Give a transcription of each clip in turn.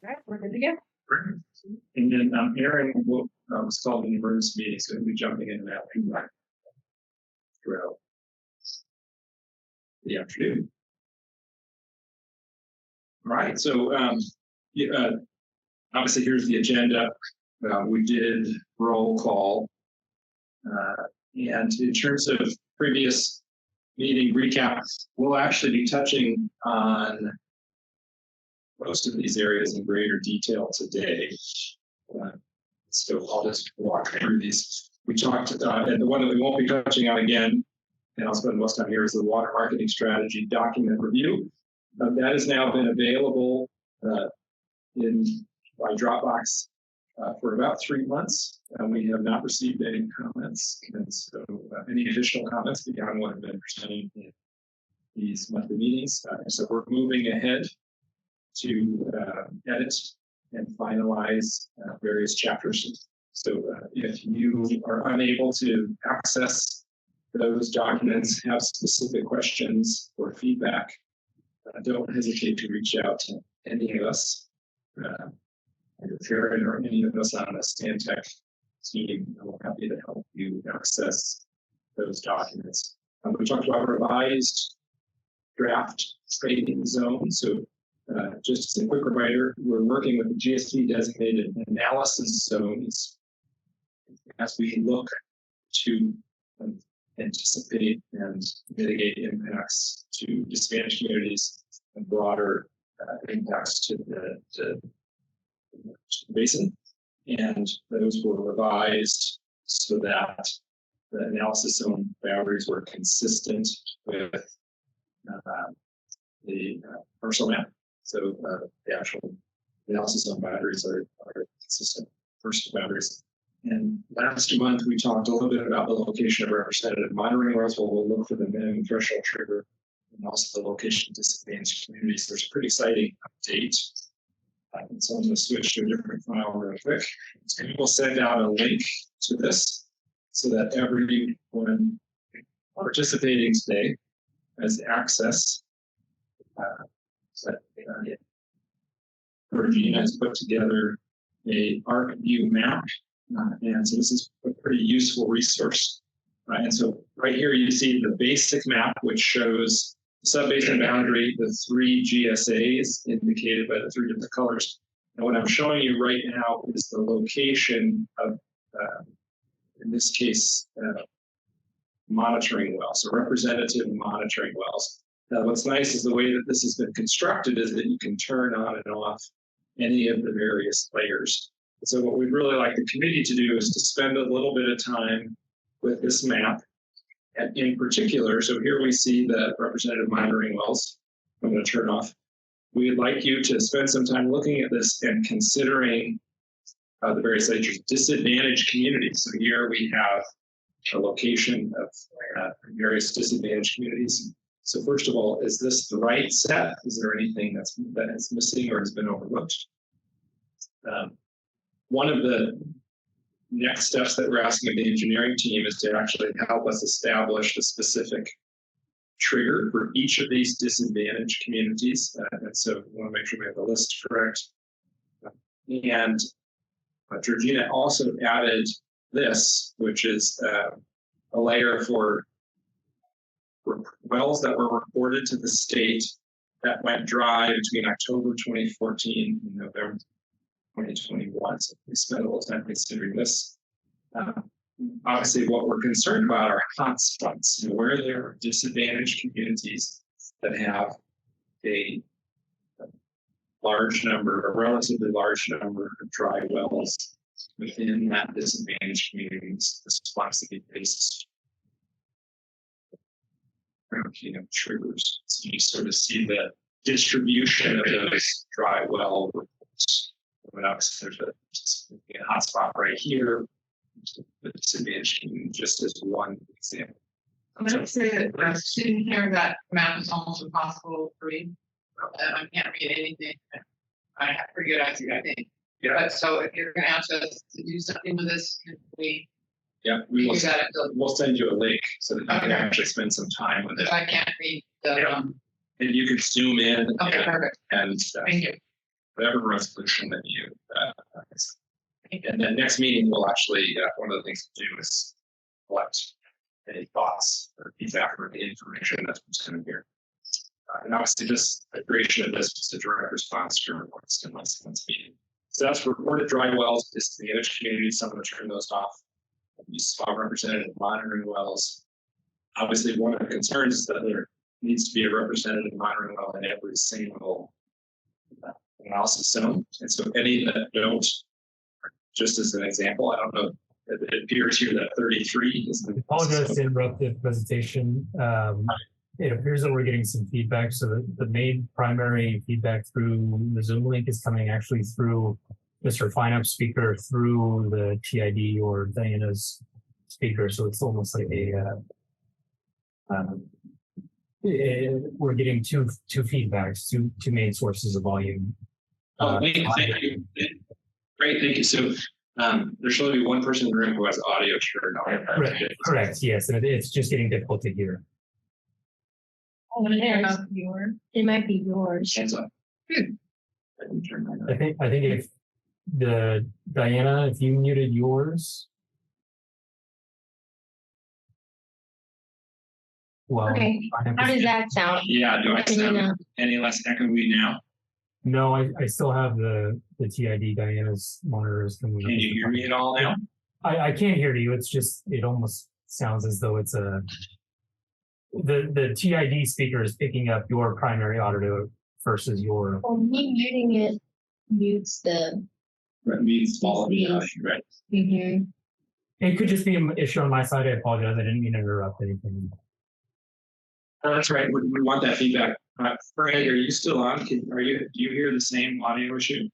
All right, we're good to go. And then Aaron was called an emergency meeting, so he'll be jumping into that throughout the afternoon. All right, so obviously here's the agenda. We did roll call. And in terms of previous meeting recap, we'll actually be touching on most of these areas in greater detail today. So I'll just walk through these. We talked, and the one that we won't be touching on again, and I'll spend most time here, is the water marketing strategy document review. That has now been available by Dropbox for about 3 months, and we have not received any comments. And so any additional comments beyond what have been presented in these monthly meetings. So we're moving ahead to edit and finalize various chapters. So if you are unable to access those documents, have specific questions or feedback, don't hesitate to reach out to any of us, Karen or any of us on the Stantec team. We're happy to help you access those documents. We talked about revised draft trading zone. So just as a quick reminder, we're working with the GST designated analysis zones as we look to anticipate and mitigate impacts to disadvantaged communities and broader impacts to the basin. And those were revised so that the analysis zone boundaries were consistent with the parcel map. So the actual analysis zone boundaries are consistent parcel boundaries. And last month, we talked a little bit about the location of representative monitoring wells. We'll look for the minimum threshold trigger and also the location of disadvantaged communities. There's a pretty exciting update. So I'm going to switch to a different file real quick. So we'll send out a link to this so that everyone participating today has access. Regina has put together a ArcView map. And so this is a pretty useful resource. And so right here you see the basic map, which shows the subbasin boundary, the 3 GSAs indicated by the 3 different colors. And what I'm showing you right now is the location of, in this case, monitoring wells, so representative monitoring wells. Now, what's nice is the way that this has been constructed is that you can turn on and off any of the various layers. So what we'd really like the committee to do is to spend a little bit of time with this map. And in particular, so here we see the representative monitoring wells. I'm going to turn off. We'd like you to spend some time looking at this and considering the various layers, disadvantaged communities. So here we have a location of various disadvantaged communities. So first of all, is this the right set? Is there anything that is missing or has been overlooked? One of the next steps that we're asking of the engineering team is to actually help us establish a specific trigger for each of these disadvantaged communities. And so we want to make sure we have the list correct. And Georgina also added this, which is a layer for wells that were reported to the state that went dry between October 2014 and November 2021. So we spent a little time considering this. Obviously, what we're concerned about are hotspots, where there are disadvantaged communities that have a relatively large number of dry wells within that disadvantaged community's responsibility basis. Triggers. So you sort of see the distribution of those dry well reports. Obviously, there's a hotspot right here. The disadvantaged community, just as one example. I'm going to say that sitting here, that map is almost impossible to read. I can't read anything. I have pretty good eyesight, I think. Yeah. But so if you're going to ask us to do something with this, can we? Yeah, we'll send you a link so that you can actually spend some time with it. I can't read the. And you can zoom in. Okay, perfect. And thank you. whatever resolution that you. And then next meeting, we'll actually, one of the things to do is collect any thoughts or feedback or the information that's presented here. And obviously, just the creation of this is a direct response to reports in last month's meeting. So that's reported dry wells, just the managed community, some of them turn those off. Use small representative monitoring wells. Obviously, one of the concerns is that there needs to be a representative monitoring well in every single analysis zone. And so any that don't, just as an example, I don't know, it appears here that 33 is the. I apologize to interrupt the presentation. It appears that we're getting some feedback. So the main primary feedback through the Zoom link is coming actually through Mr. FineUp speaker through the TID or Diana's speaker. So it's almost like we're getting two feedbacks, two main sources of volume. Thank you. Great, thank you. So there should only be one person in the room who has audio turned on. Correct, yes, and it's just getting difficult to hear. It might be yours. Hands up. I think if Diana, if you muted yours. Well, Okay. How does that sound? Yeah, do I sound any less echoey now? No, I still have the TID Diana's monitors. Can you hear me at all now? I can't hear you. It's just, it almost sounds as though it's the TID speaker is picking up your primary audio versus your. Well, me muting it mutes the. That means all of the audio, right? Mm-hmm. It could just be an issue on my side. I apologize. I didn't mean to interrupt anything. Oh, that's right. We want that feedback. Frank, are you still on? Do you hear the same audio issue?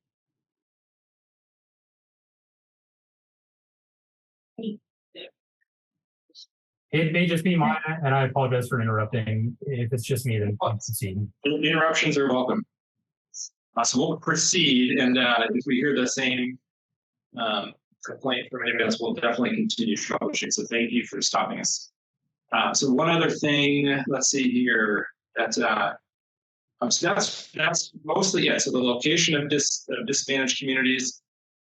It may just be mine, and I apologize for interrupting. If it's just me, then please proceed. Interruptions are welcome. So we'll proceed, and if we hear the same complaint from anybody else, we'll definitely continue troubleshooting. So thank you for stopping us. So one other thing, let's see here. So that's mostly it. So the location of dismanaged communities,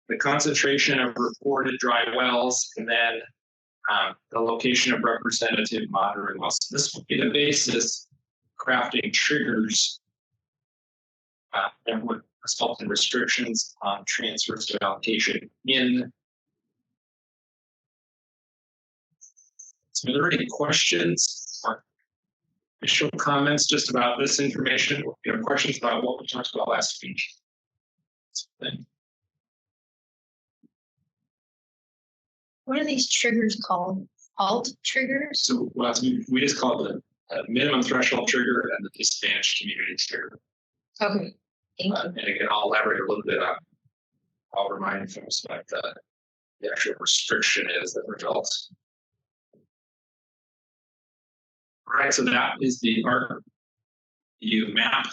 the concentration of reported dry wells, and then the location of representative monitoring wells. So this will be the basis crafting triggers that would result in restrictions on transfers to allocation in. So are there any questions or initial comments just about this information? Questions about what we talked about last week? What are these triggers called? Alt triggers? So we just call it the minimum threshold trigger and the disadvantaged community trigger. Okay. Thank you. And again, I'll elaborate a little bit on. I'll remind folks what the actual restriction is that results. All right, so that is the RU map.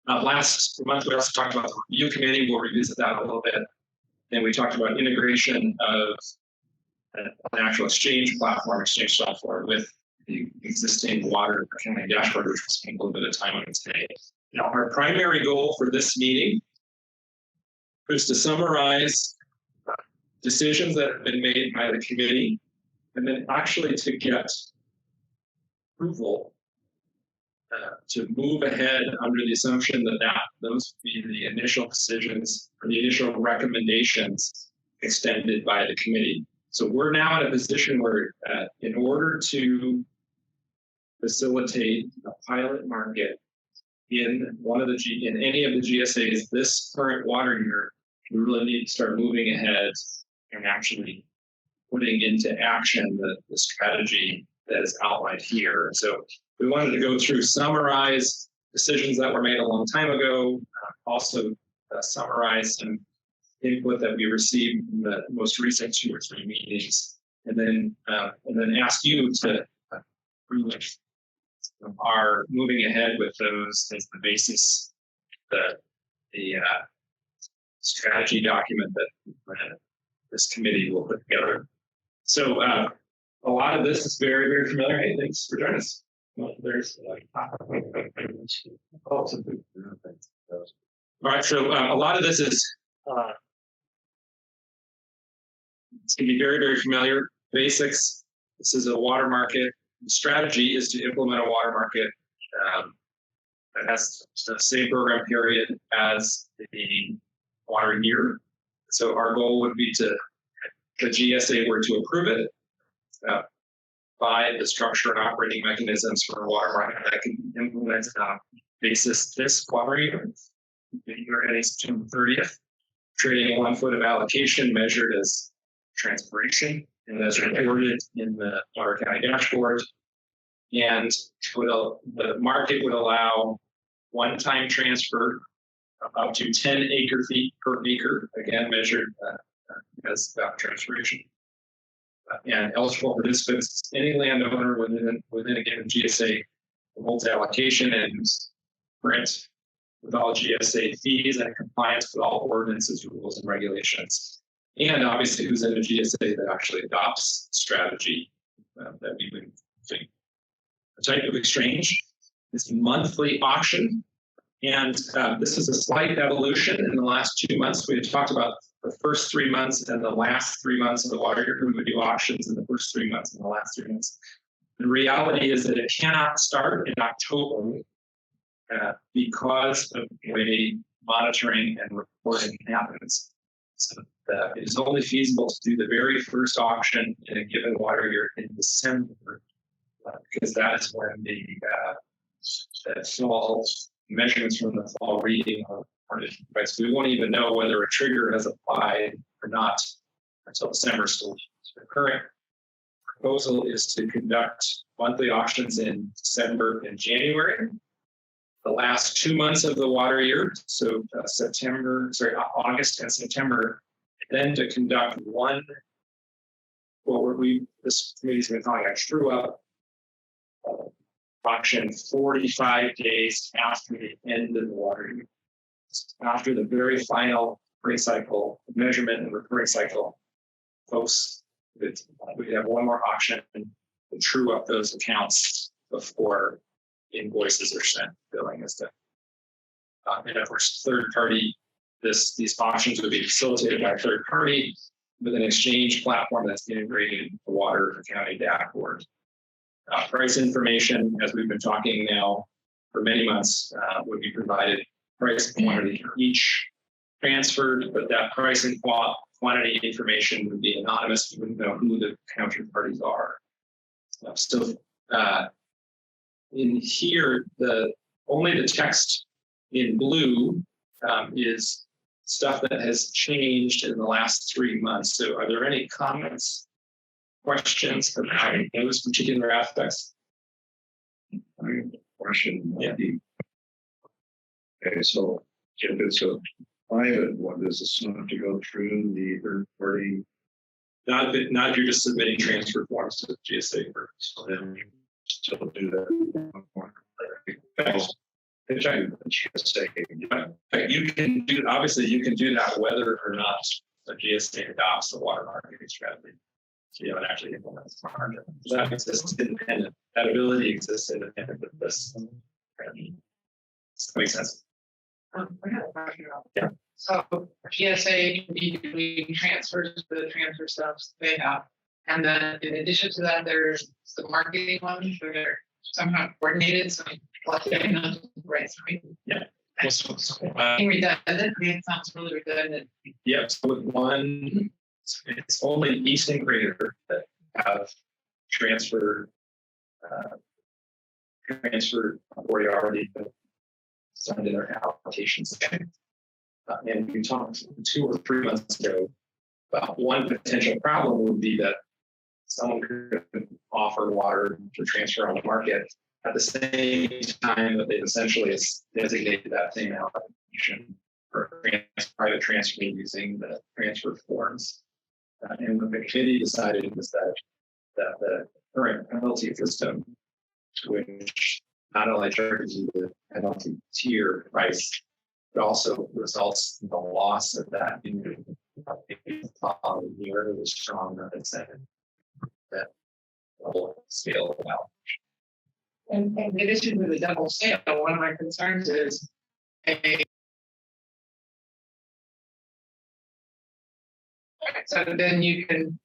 Last month, we also talked about the review committee. We'll revisit that a little bit. Then we talked about integration of an actual exchange platform, exchange software with the existing water accounting dashboard, which we'll spend a little bit of time on today. Now, our primary goal for this meeting is to summarize decisions that have been made by the committee, and then actually to get approval to move ahead under the assumption that those would be the initial decisions or the initial recommendations extended by the committee. So we're now in a position where in order to facilitate a pilot market in any of the GSAs this current water year, we really need to start moving ahead and actually putting into action the strategy that is outlined here. So we wanted to go through, summarize decisions that were made a long time ago, also summarize some input that we received in the most recent 2 or 3 meetings, and then ask you to really are moving ahead with those as the basis, the strategy document that this committee will put together. So a lot of this is very, very familiar. Hey, thanks for joining us. Well, there's All right, so a lot of this is it's going to be very, very familiar. Basics. This is a water market. The strategy is to implement a water market that has the same program period as the water year. So our goal would be to, the GSA were to approve it by the structure and operating mechanisms for a water market that can implement basis this water year. You're ending September 30th, trading 1 foot of allocation measured as transpiration and as reported in the Water County dashboard. And the market would allow one-time transfer of up to 10 acre-feet per acre, again measured as transpiration. And eligible participants, any landowner within a given GSA holds allocation and grant with all GSA fees and compliance with all ordinances, rules, and regulations. And obviously who's in a GSA that actually adopts strategy that we would think. The type of exchange is monthly auction. And this is a slight evolution in the last 2 months. We had talked about the first 3 months and the last 3 months of the water year. We would do auctions in the first 3 months and the last 3 months. The reality is that it cannot start in October because of the way monitoring and reporting happens. So it is only feasible to do the very first auction in a given water year in December, because that is when the fall measurements from the fall reading are right. So we won't even know whether a trigger has applied or not until December. So the current proposal is to conduct monthly auctions in December and January, the last 2 months of the water year, so August and September, and then to conduct one, this committee's been calling a true up auction 45 days after the end of the water year. After the very final rate cycle, measurement and recurring cycle, folks, we have one more auction to true up those accounts before invoices are sent, billing is done. And of course, third party, these auctions would be facilitated by a third party with an exchange platform that's integrated into the Water County dashboard. Price information, as we've been talking now for many months, would be provided. Price and quantity for each transferred, but that price and quantity information would be anonymous. You wouldn't know who the counterparties are. So in here, only the text in blue is stuff that has changed in the last 3 months. So are there any comments, questions about those particular aspects? Question might be, okay, so if it's a private, what does this have to go through the third party? Not if you're just submitting transfer forms to the GSA first. So then you still do that. You can do, obviously you can do that whether or not the GSA adopts the water marketing strategy. So you haven't actually implemented the market. That exists independent. That ability exists independent of this. Does that make sense? I got a question about Yeah. So GSA can be doing transfers to the transfer steps they have. And then in addition to that, there's the marketing ones that are somehow coordinated. So right. Yeah. Redundant. I mean, it sounds really redundant. Yep. So with one, it's only East and Greater that have transferred already signed in their allocations. And we talked 2 or 3 months ago about one potential problem would be that someone could offer water to transfer on the market at the same time that they've essentially designated that same allocation for private transfer using the transfer forms. And what the committee decided was that the current penalty system, which not only charges you the penalty tier price, but also results in the loss of that year with a strong incentive that will scale out. And in addition to the double scale, one of my concerns is So then you can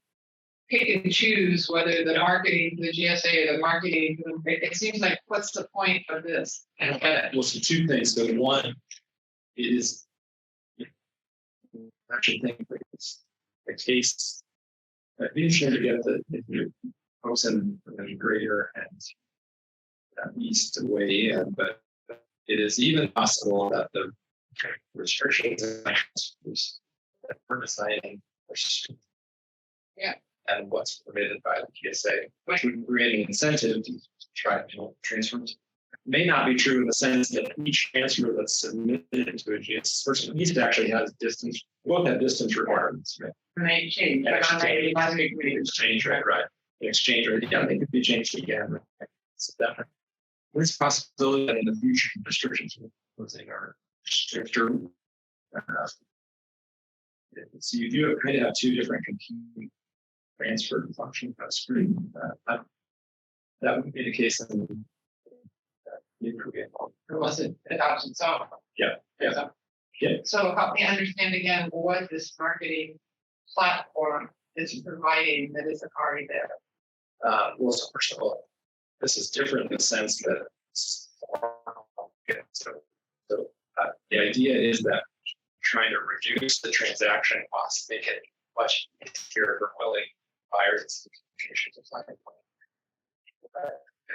pick and choose whether the marketing, the GSA or the marketing, it seems like, what's the point of this? And Well, so two things. So one is, I actually think that it's the case. I'd be interested to get the folks in the greater and east to weigh in, but it is even possible that the restrictions for deciding and what's permitted by the GSA, which would create an incentive to try to transfer. May not be true in the sense that each transfer that's submitted to a GSA person needs to actually has distance, both have distance requirements, right? And they change. Exchange rate, right? The exchange rate, yeah, they could be changed again. Right? So definitely. There's a possibility that in the future restrictions are stricter. So you do kind of have two different competing transfer function screen. That would be the case in the Korean. Or was it adoption? So Yeah. So help me understand again what this marketing platform is providing that is already there. Well, so first of all, this is different in the sense that the idea is that trying to reduce the transaction costs, make it much easier for willing buyers to find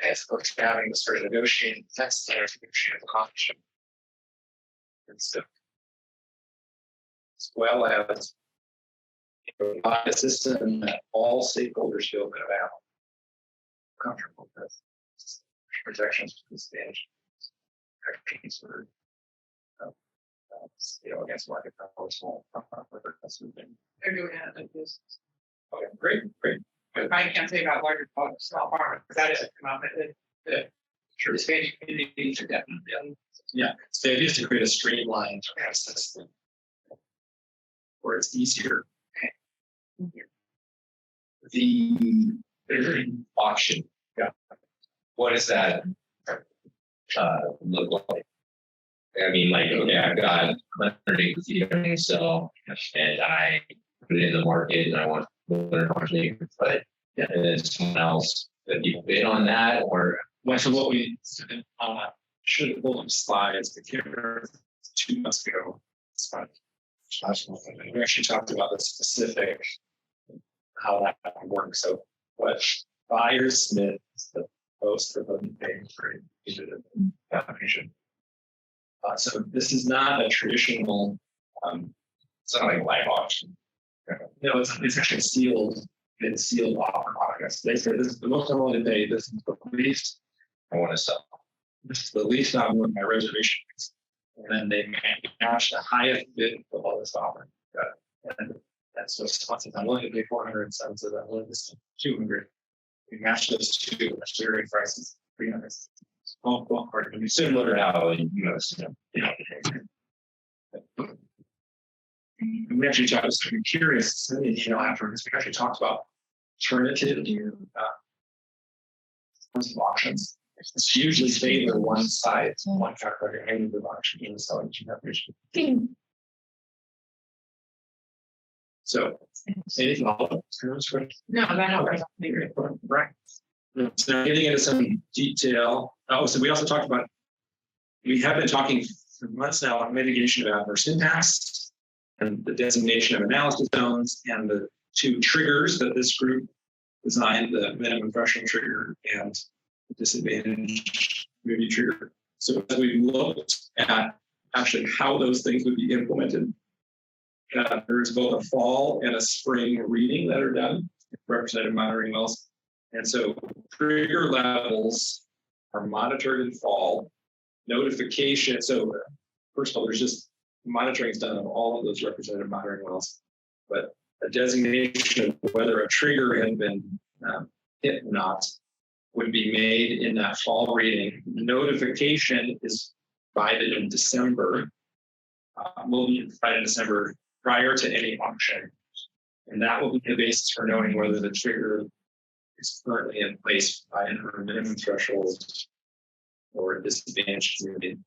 as opposed to having to sort of negotiate text there to negotiate the option. And so, as well as provide a system that all stakeholders feel good about, comfortable with protections for the stage, protections for against market power, small thing. They're doing it like this. Okay, great. But I can't say about larger small farmers, because that doesn't come up. The Spanish communities are definitely. Yeah, so the idea is to create a streamlined process where it's easier. The auction, what does that look like? I mean, like, okay, I've got 100 acres to sell, and I put it in the market, and I want 100 acres, but and then someone else that people bid on that, or so what we should have pulled up slides, but here 2 months ago, we actually talked about the specific how that would work. So what buyers submit is the post for the paying for application. So this is not a traditional, it's not like a live auction. No, it's actually sealed. It's sealed offer products. They say this is the most I want to pay. This is the least I want to sell. This is the least I want my reservation. And then they match the highest bid of all this offer. And that's so says I'm willing to pay 400, and some says I'm willing to pay 200. We match those two. Our clearing price is 300. Well, or to be similar to how we actually talked. I'm curious, afterwards we actually talked about alternative auctions. It's usually favor one side, one calculator, and the auction in the selling definition. So, anything else? No, that Right. So getting into some detail. So we also talked about, we have been talking for months now on mitigation of adverse impacts and the designation of analysis zones and the two triggers that this group designed, the minimum threshold trigger and the disadvantage community trigger. So as we looked at actually how those things would be implemented, there's both a fall and a spring reading that are done, representative monitoring wells. And so trigger levels are monitored in fall. Notification. So first of all, there's just monitoring is done of all of those representative monitoring wells, but a designation of whether a trigger had been hit or not would be made in that fall reading. Notification is provided in December. Will be provided in December prior to any auction, and that will be the basis for knowing whether the trigger is currently in place by a minimum threshold or a disadvantage community.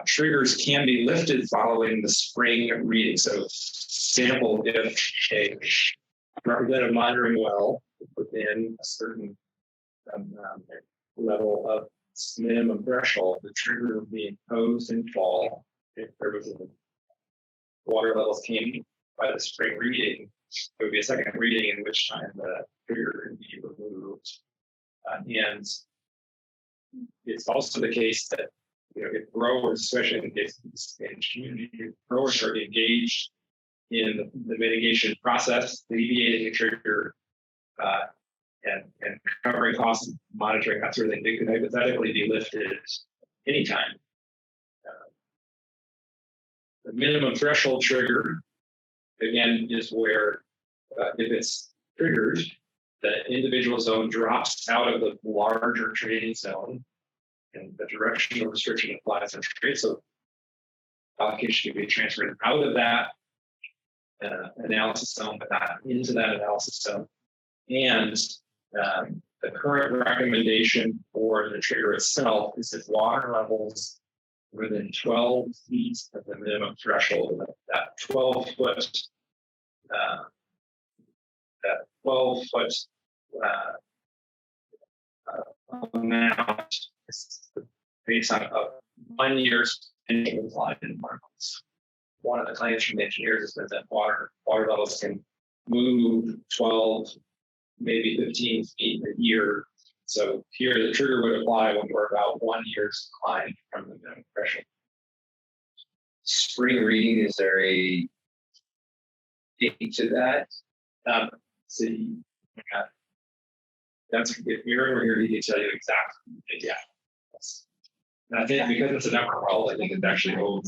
triggers can be lifted following the spring reading. So, example, if a representative monitoring well within a certain level of minimum threshold, the trigger would be imposed in fall. If there was water levels came by the spring reading, there would be a second reading in which time the trigger would be removed. And it's also the case that, if growers, especially in cases in community, growers are engaged in the mitigation process, alleviating the trigger, and covering costs, monitoring, that sort of thing, they could hypothetically be lifted anytime. The minimum threshold trigger, again, is where if it's triggered, the individual zone drops out of the larger trading zone, and the directional restriction applies on trade. So allocation can be transferred out of that analysis zone, but not into that analysis zone. And the current recommendation for the trigger itself is that water levels within 12 feet of the minimum threshold, that 12-foot amount is based on 1 year's applied in markets. One of the claims from the engineers is that water levels can move 12, maybe 15 feet a year. So here the trigger would apply when we're about 1 year's decline from the minimum threshold. Spring reading, is there a date to that? See, that's if you're here, he can tell you exactly. Yeah. And I think because it's a number well, I think it's actually old.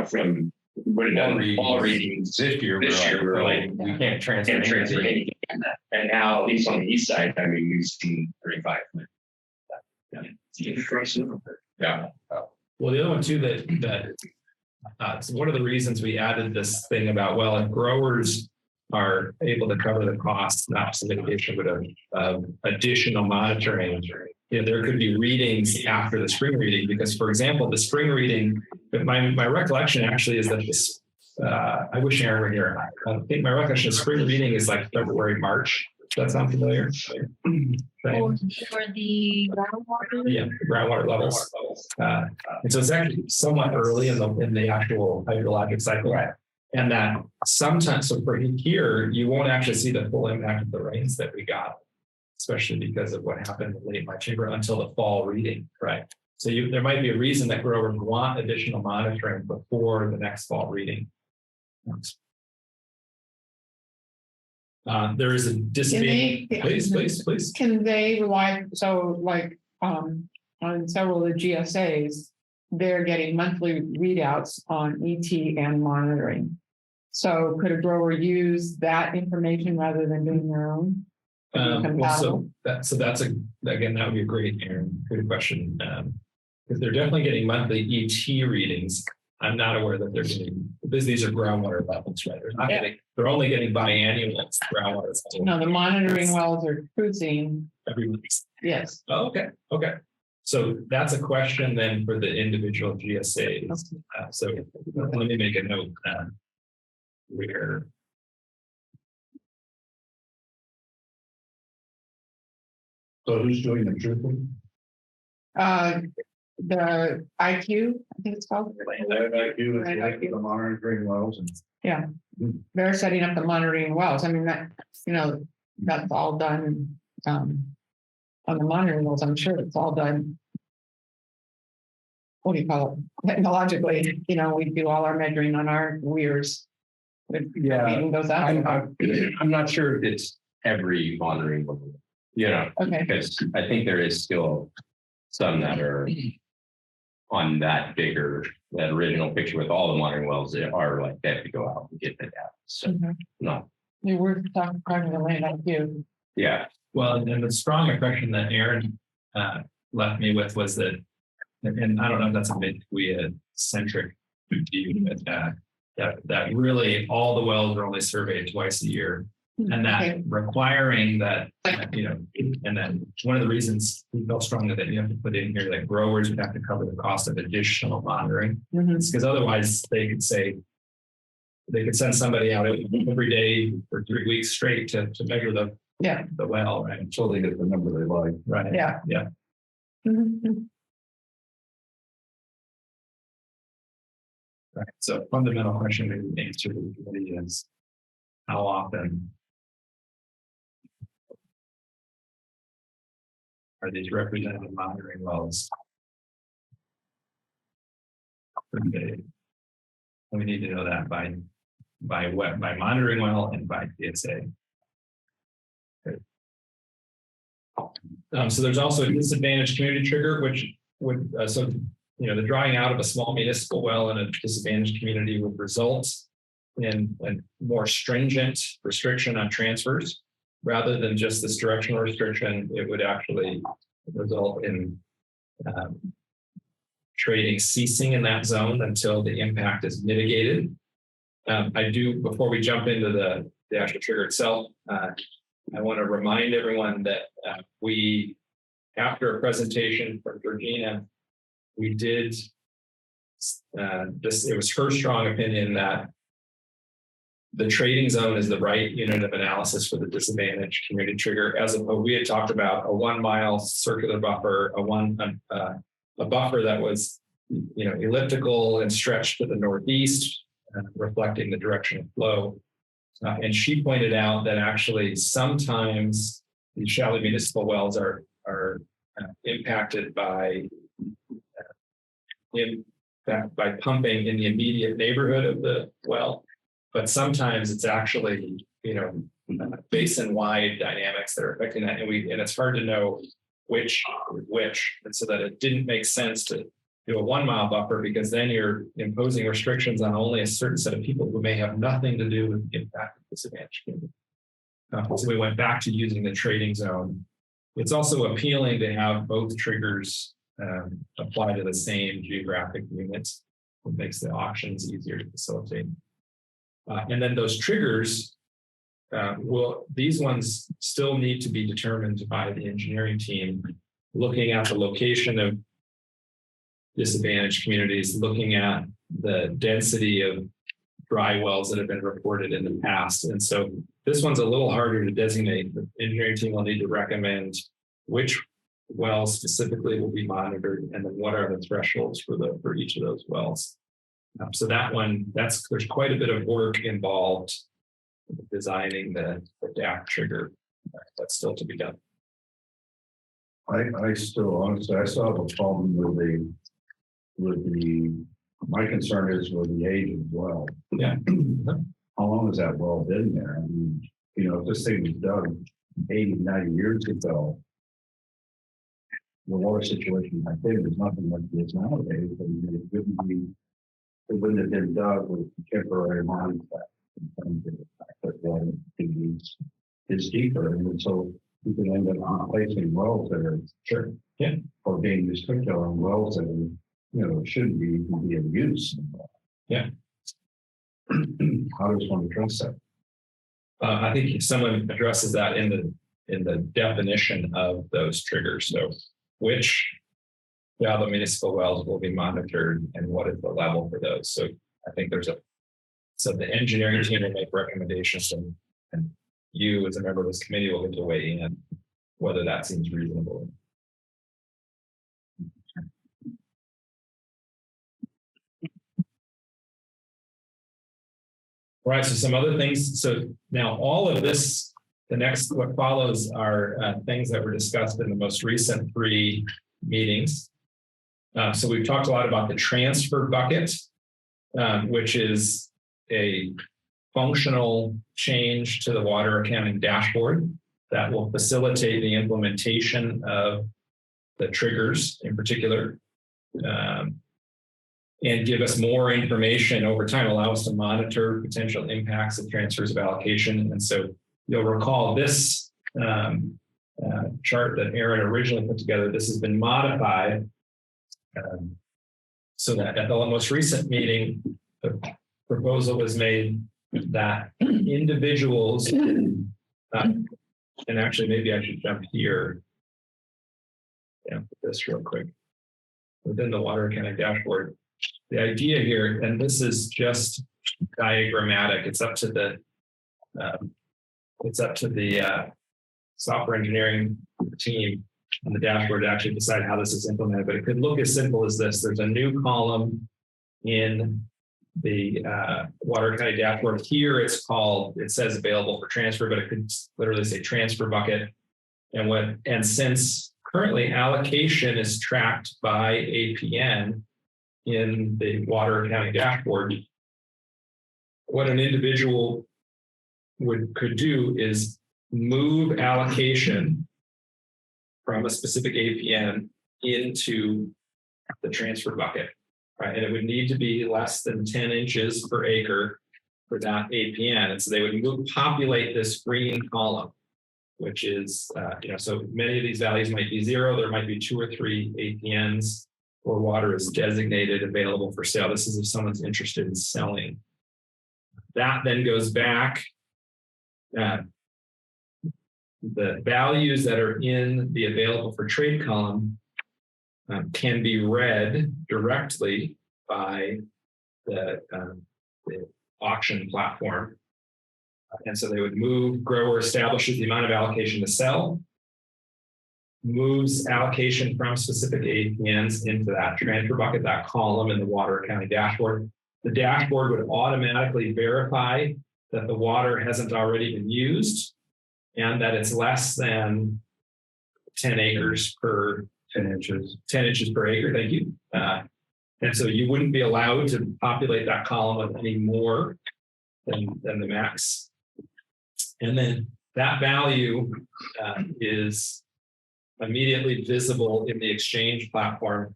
From what it done all readings This year, we're like, we can't transfer anything. And now, at least on the east side, I mean, we've seen 35. Yeah. Well, the other one too so one of the reasons we added this thing about, well, if growers are able to cover the costs, not just mitigation, but additional monitoring, there could be readings after the spring reading, because, for example, the spring reading, my recollection actually is that this, I wish Aaron were here. I think my recollection of spring reading is like February, March. Does that sound familiar? For the groundwater. Yeah, groundwater levels. And so it's actually somewhat early in the actual hydrologic cycle. Right. And that sometimes, so for here, you won't actually see the full impact of the rains that we got, especially because of what happened in late March, April, until the fall reading, right? So there might be a reason that growers want additional monitoring before the next fall reading. There is a disadvantage. Please. Can they rely, so like on several of the GSAs, they're getting monthly readouts on ET and monitoring. So could a grower use that information rather than doing their own? So that's again, that would be a great, Aaron, good question. Because they're definitely getting monthly ET readings. I'm not aware that they're getting, because these are groundwater levels, right? They're only getting biannual groundwater. No, the monitoring wells are cruising every week. Yes. Oh, okay. So that's a question then for the individual GSAs. So let me make a note where. So who's doing the dripping? The IQ, I think it's called. The monitoring wells and. Yeah, they're setting up the monitoring wells. I mean, that's all done on the monitoring wells. I'm sure it's all done. What do you call it? Technologically, we do all our measuring on our weirs. Yeah, goes out. I'm not sure if it's every monitoring well, Okay. because I think there is still some that are on that original picture with all the monitoring wells that are like, they have to go out and get the data. So no. We're talking about the land IQ. Yeah. Well, and the strong impression that Aaron left me with was that, and I don't know if that's a Mid-kaweah centric view, but that really all the wells are only surveyed twice a year. And that requiring that, and then one of the reasons we felt strongly that you have to put in here that growers would have to cover the cost of additional monitoring. Because otherwise they could send somebody out every day for 3 weeks straight to measure the well, right? Until they get the number they like. Right. Yeah. Yeah. Right. So fundamental question we need to answer to the committee is how often are these representative monitoring wells per day? And we need to know that by monitoring well and by PSA. So there's also a disadvantaged community trigger, which would the drawing out of a small municipal well in a disadvantaged community would result in a more stringent restriction on transfers rather than just this directional restriction. It would actually result in trading ceasing in that zone until the impact is mitigated. Before we jump into the actual trigger itself, I want to remind everyone that after a presentation from Georgina, we did it was her strong opinion that the trading zone is the right unit of analysis for the disadvantaged community trigger. As we had talked about a 1 mile circular buffer, a buffer that was elliptical and stretched to the northeast, reflecting the direction of flow. And she pointed out that actually sometimes these shallow municipal wells are impacted by pumping in the immediate neighborhood of the well, but sometimes it's actually basin-wide dynamics that are affecting that, and it's hard to know which, and so that it didn't make sense to do a 1 mile buffer because then you're imposing restrictions on only a certain set of people who may have nothing to do with the impact of disadvantaged community. So we went back to using the trading zone. It's also appealing to have both triggers apply to the same geographic units. It makes the auctions easier to facilitate. And then those triggers, these ones still need to be determined by the engineering team, looking at the location of disadvantaged communities, looking at the density of dry wells that have been reported in the past. And so this one's a little harder to designate. The engineering team will need to recommend which wells specifically will be monitored, and then what are the thresholds for each of those wells. So that one, there's quite a bit of work involved in designing the DAC trigger. That's still to be done. I still have a problem my concern is with the age of the well. Yeah. How long has that well been there? I mean, if this thing was dug 80, 90 years ago, the water situation back then was nothing like this nowadays. I mean, it wouldn't have been dug with temporary mines in terms of the fact that water is deeper. And so you can end up replacing wells that are or being restricted on wells that are, shouldn't be in use. Yeah. How does one address that? I think someone addresses that in the definition of those triggers. So which the municipal wells will be monitored and what is the level for those. So I think so the engineering team will make recommendations and you as a member of this committee will get to weigh in whether that seems reasonable. All right, so some other things. So now all of this, what follows are things that were discussed in the most recent 3 meetings. So we've talked a lot about the transfer bucket, which is a functional change to the water accounting dashboard that will facilitate the implementation of the triggers in particular. And give us more information over time, allow us to monitor potential impacts of transfers of allocation. And so you'll recall this chart that Aaron originally put together. This has been modified so that at the most recent meeting, the proposal was made that individuals, and actually maybe I should jump here. Yeah, put this real quick. Within the water accounting dashboard, the idea here, and this is just diagrammatic, it's up to the software engineering team on the dashboard to actually decide how this is implemented, but it could look as simple as this. There's a new column in the water accounting dashboard. Here it says available for transfer, but it could literally say transfer bucket. And since currently allocation is tracked by APN in the water accounting dashboard, what an individual could do is move allocation from a specific APN into the transfer bucket, right? And it would need to be less than 10 inches per acre for that APN. And so they would populate this green column, which is, so many of these values might be 0. There might be 2 or 3 APNs where water is designated available for sale. This is if someone's interested in selling. That then goes back. The values that are in the available for trade column can be read directly by the auction platform. And so they would move, grower establishes the amount of allocation to sell, moves allocation from specific APNs into that transfer bucket, that column in the water accounting dashboard. The dashboard would automatically verify that the water hasn't already been used and that it's less than 10 acres per 10 inches per acre. Thank you. And so you wouldn't be allowed to populate that column with any more than the max. And then that value is immediately visible in the exchange platform.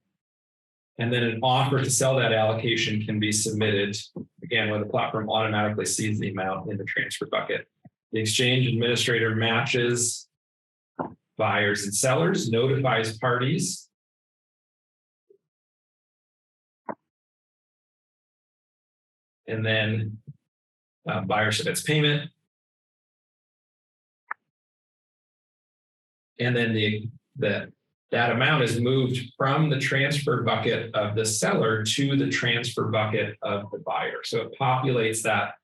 And then an offer to sell that allocation can be submitted, again, where the platform automatically sees the amount in the transfer bucket. The exchange administrator matches buyers and sellers, notifies parties. And then buyer submits payment. And then that amount is moved from the transfer bucket of the seller to the transfer bucket of the buyer. So it populates that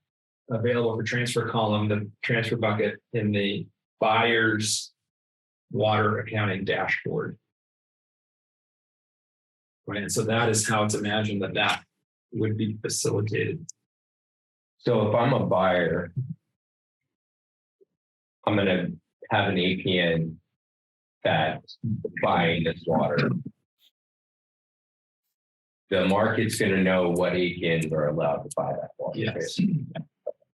available for transfer column, the transfer bucket in the buyer's water accounting dashboard. Right, and so that is how it's imagined that would be facilitated. So if I'm a buyer, I'm going to have an APN that's buying this water. The market's going to know what APNs are allowed to buy that water. Yes.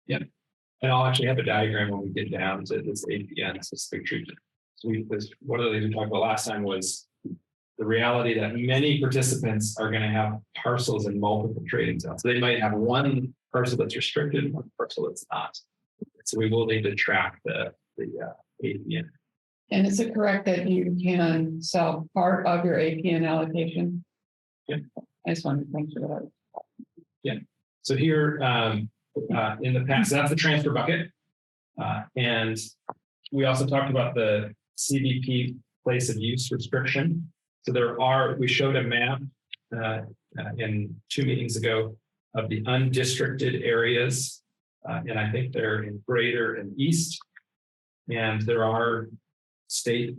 Yeah. And I'll actually have a diagram when we get down to this APN specific treatment. So one of the things we talked about last time was the reality that many participants are going to have parcels in multiple trading zones. So they might have one parcel that's restricted, one parcel that's not. So we will need to track the APN. And is it correct that you can sell part of your APN allocation? Yeah. I just wanted to make sure that. Yeah. So here in the past, that's the transfer bucket. And we also talked about the CBP place of use restriction. So we showed a map in 2 meetings ago of the undistricted areas. And I think they're in greater and east. And there are state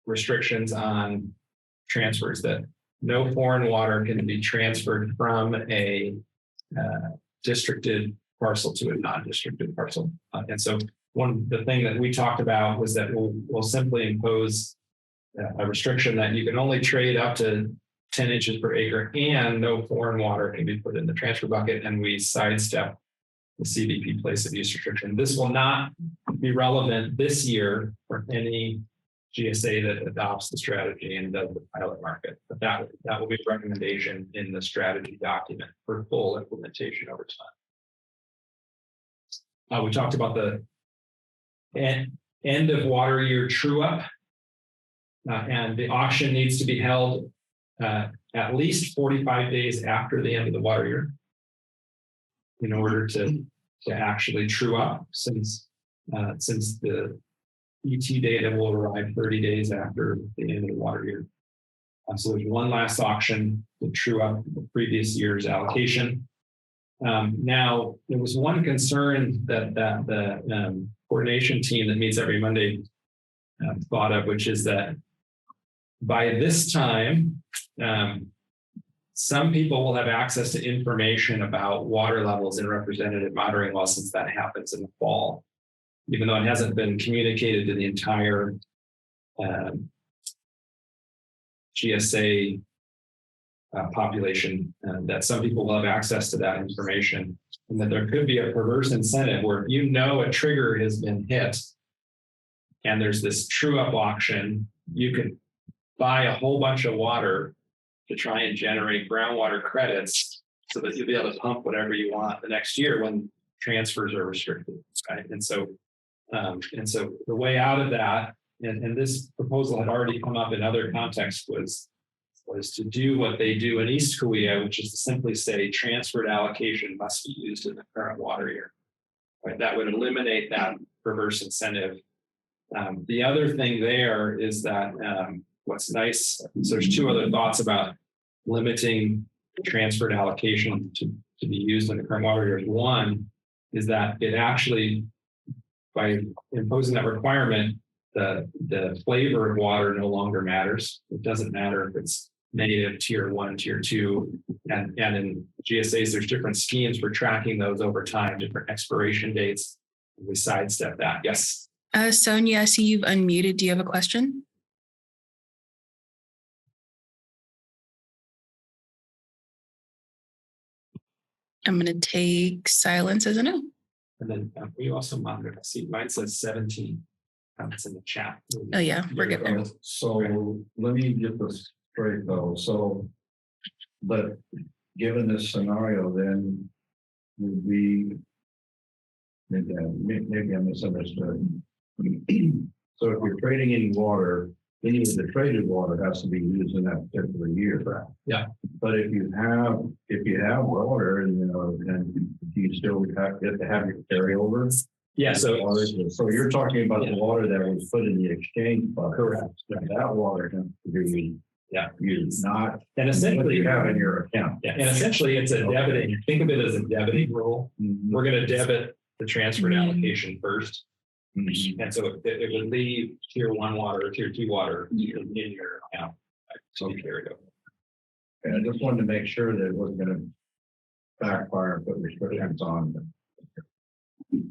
restrictions on transfers that no foreign water can be transferred from a districted parcel to a non-districted parcel. And so the thing that we talked about was that we'll simply impose a restriction that you can only trade up to 10 inches per acre and no foreign water can be put in the transfer bucket, and we sidestep the CBP place of use restriction. This will not be relevant this year for any GSA that adopts the strategy and does the pilot market, but that will be a recommendation in the strategy document for full implementation over time. We talked about the end of water year true up, and the auction needs to be held at least 45 days after the end of the water year in order to to actually true up since the ET data will arrive 30 days after the end of the water year. So there's one last auction to true up the previous year's allocation. Now, there was one concern that the coordination team that meets every Monday thought of, which is that by this time, some people will have access to information about water levels in representative monitoring wells, since that happens in the fall, even though it hasn't been communicated to the entire GSA population, that some people will have access to that information, and that there could be a perverse incentive where, if you know, a trigger has been hit and there's this true up auction, you could buy a whole bunch of water to try and generate groundwater credits so that you'll be able to pump whatever you want the next year when transfers are restricted, right? And so the way out of that, and this proposal had already come up in other contexts, was to do what they do in Mid-kaweah, which is to simply say transferred allocation must be used in the current water year. Right? That would eliminate that perverse incentive. The other thing there is that what's nice, so there's two other thoughts about limiting transferred allocation to be used in the current water year. One is that it actually, by imposing that requirement, the flavor of water no longer matters. It doesn't matter if it's negative tier 1, tier 2, and in GSAs, there's different schemes for tracking those over time, different expiration dates. We sidestep that. Yes. Sonia, I see you've unmuted. Do you have a question? I'm going to take silence as a no. And then we also monitor. See, mine says 17. It's in the chat. Oh yeah, we're good there. So let me get this straight though. So, but given this scenario, then would we, maybe I misunderstood. So if you're trading any water, any of the traded water has to be used in that particular year. Yeah. But if you have water, and do you still have to have your carryover? Yeah. So you're talking about the water that was put in the exchange fund. Correct. That water has to be used, not and essentially what you have in your account. Yeah, and essentially it's a debiting. Think of it as a debiting rule. Mm-hmm. We're going to debit the transferred allocation first. Mm-hmm. And so it would leave tier 1 water or tier 2 water in your account. So there we go. And I just wanted to make sure that it wasn't going to backfire and put restrictions on them,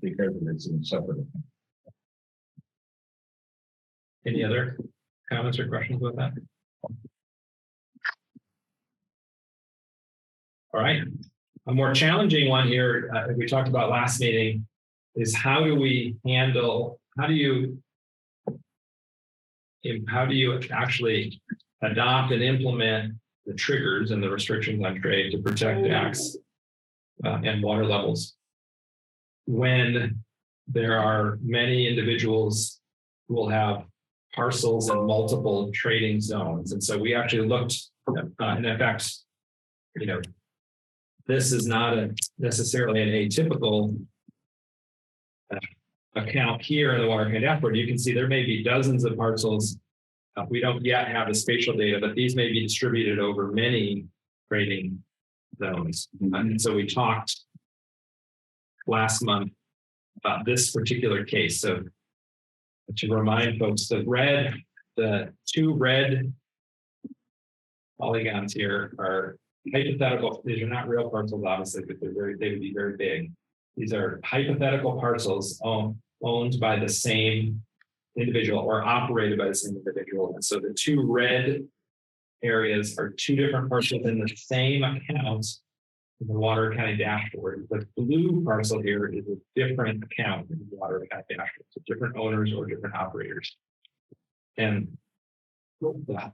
because it's in separate. Any other comments or questions about that? All right. A more challenging one here, we talked about last meeting, is how do you actually adopt and implement the triggers and the restrictions on trade to protect DACs and water levels when there are many individuals who will have parcels in multiple trading zones. And so we actually looked, and in fact, this is not necessarily an atypical account here in the water account dashboard. You can see there may be dozens of parcels. We don't yet have the spatial data, but these may be distributed over many trading zones. And so we talked last month about this particular case. So to remind folks, the two red polygons here are hypothetical. These are not real parcels, obviously, but they would be very big. These are hypothetical parcels owned by the same individual or operated by the same individual. And so the two red areas are two different parcels in the same account in the water accounting dashboard. The blue parcel here is a different account in the water accounting dashboard, so different owners or different operators. And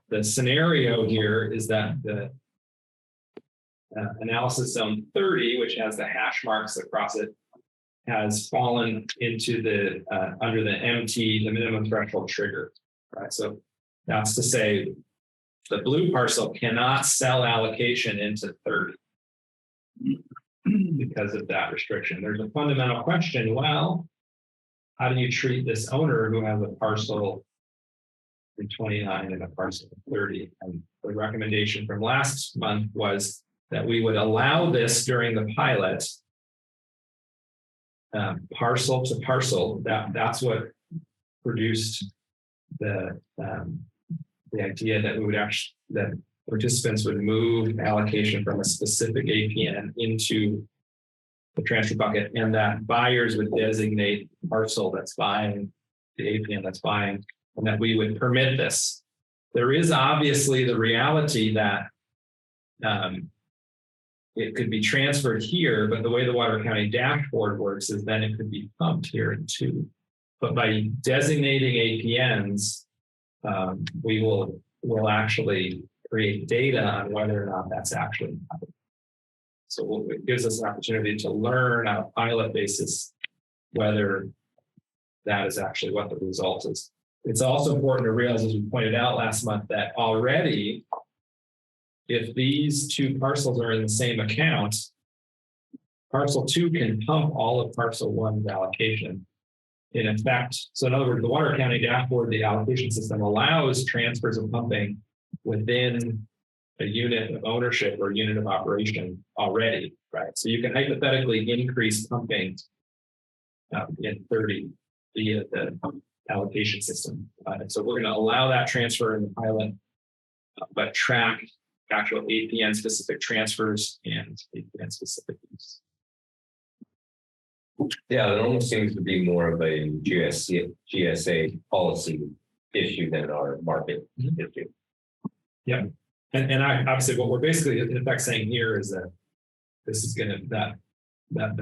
the scenario here is that the analysis zone 30, which has the hash marks across it, has fallen into the under the MT, the minimum threshold trigger. Right. So that's to say the blue parcel cannot sell allocation into 30. because of that restriction. There's a fundamental question. Well, how do you treat this owner who has a parcel in 29 and a parcel in 30? And the recommendation from last month was that we would allow this during the pilot, parcel to parcel. That's what produced the idea that we would actually, that participants would move allocation from a specific APN into the transfer bucket, and that buyers would designate the parcel that's buying, the APN that's buying, and that we would permit this. There is obviously the reality that it could be transferred here, but the way the Water County dashboard works is then it could be pumped here too. But by designating APNs, we'll actually create data on whether or not that's actually happening. So it gives us an opportunity to learn on a pilot basis whether that is actually what the result is. It's also important to realize, as we pointed out last month, that already, if these two parcels are in the same account, parcel 2 can pump all of parcel 1's allocation. In effect, so in other words, the Water County dashboard, the allocation system allows transfers of pumping within a unit of ownership or unit of operation already, right? So you can hypothetically increase pumping in 30 via the allocation system. So we're going to allow that transfer in the pilot, but track actual APN specific transfers and APN specific use. Yeah, it almost seems to be more of a GSA policy issue than our market issue. Yeah, and I obviously what we're basically in effect saying here is that this is going to that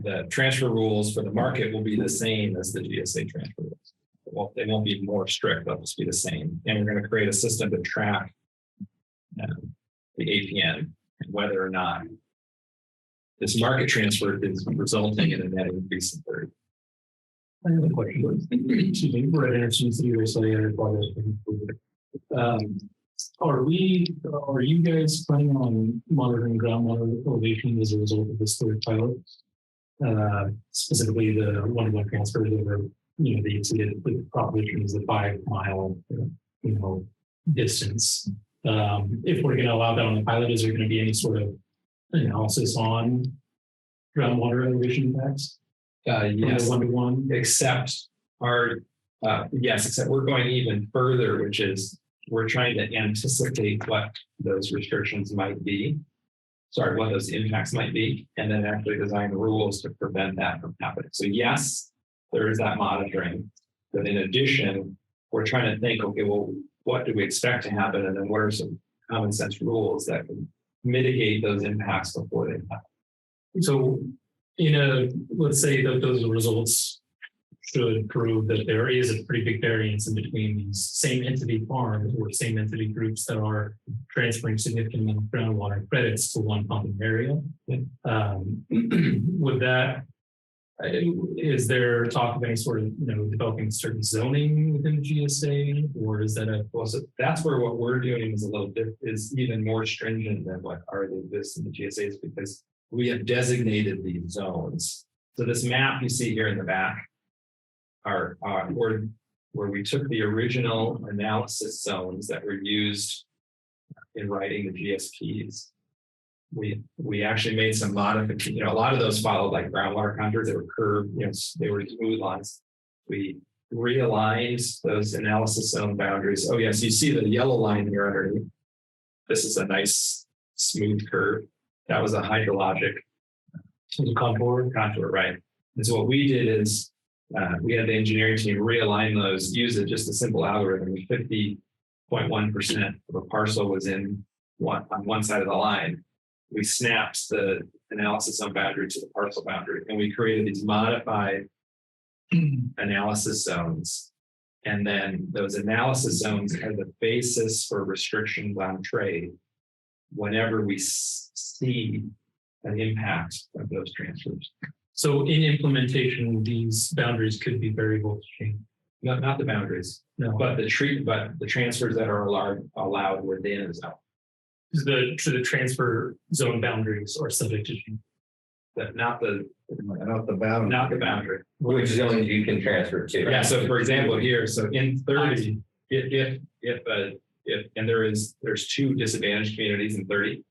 the transfer rules for the market will be the same as the GSA transfer rules. Well, they won't be more strict; they'll just be the same. And we're going to create a system to track the APN and whether or not this market transfer is resulting in a net increase in 30. I have a question. Excuse me, we're at Anderson City Recently. Are you guys planning on monitoring groundwater elevation as a result of this third pilot? Specifically the one-to-one transfers over, the exceeded the proposition is the 5 mile, distance. If we're going to allow that on the pilot, is there going to be any sort of analysis on groundwater elevation impacts? Yes, one-to-one, except except we're going even further, which is we're trying to anticipate what those restrictions might be. What those impacts might be, and then actually design the rules to prevent that from happening. So yes, there is that monitoring, but in addition, we're trying to think, okay, well, what do we expect to happen? And then what are some common sense rules that can mitigate those impacts before they happen? So let's say that those results should prove that there is a pretty big variance in between these same entity farms or same entity groups that are transferring significant amount of groundwater credits to one pumping area. Would that, is there talk of any sort of, developing certain zoning within GSA, or is that so that's where what we're doing is a little bit, is even more stringent than what already exists in the GSAs, because we have designated these zones. So this map you see here in the back are where we took the original analysis zones that were used in writing the GSPs. We actually made some modifications. A lot of those followed like groundwater contours. They were curved, they were smooth lines. We realigned those analysis zone boundaries. Oh yes, you see the yellow line here underneath. This is a nice smooth curve. That was a hydrologic contour, right? And so what we did is we had the engineering team realign those, use just a simple algorithm. 50.1% of a parcel was on one side of the line. We snapped the analysis zone boundary to the parcel boundary, and we created these modified analysis zones. And then those analysis zones are the basis for restrictions on trade whenever we see an impact of those transfers. So in implementation, these boundaries could be variable to change. Not the boundaries, No. but the transfers that are allowed within a zone. to the transfer zone boundaries or subject to change. Not the boundary. Which zones you can transfer to. Yeah, so for example, here, so in 30, if and there's 2 disadvantaged communities in 30.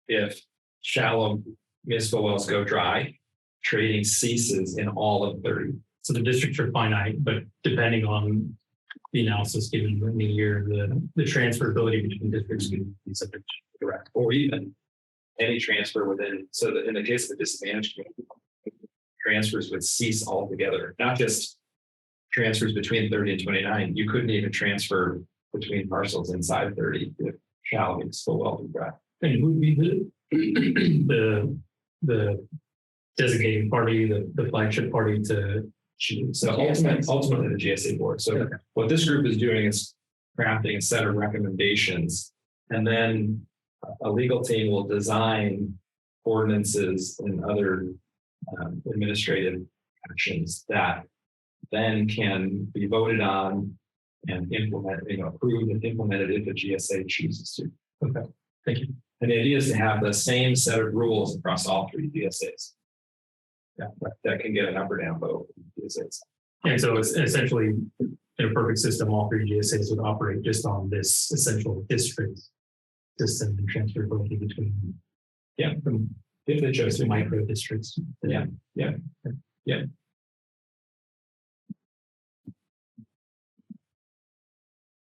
If shallow municipal wells go dry, trading ceases in all of 30. So the districts are finite, but depending on the analysis given in the year, the transferability between districts can be subject to direct. Or even any transfer within, so that in the case of a disadvantaged community, transfers would cease altogether, not just transfers between 30 and 29. You couldn't even transfer between parcels inside 30 if shallow municipal well was dry. And who would be the designating party, the flagship party to choose? So ultimately the GSA board. So what this group is doing is crafting a set of recommendations, and then a legal team will design ordinances and other administrative actions that then can be voted on and implemented, approved and implemented if the GSA chooses to. Okay, thank you. And the idea is to have the same set of rules across all 3 GSAs. Yeah, that can get an up or down vote. And so it's essentially in a perfect system, all 3 GSAs would operate just on this essential district system and transferability between, If they chose to. micro districts. Yeah.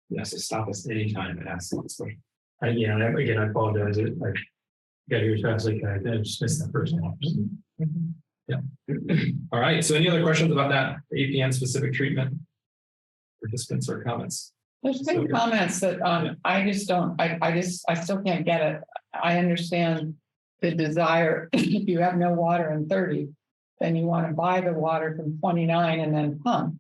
Yes, so stop us anytime and ask this question. Again, I apologize. I got here as fast as I just missed that first one. All right, so any other questions about that APN specific treatment? Participants or comments? There's been comments that I just don't, I still can't get it. I understand the desire, if you have no water in 30, then you want to buy the water from 29 and then pump.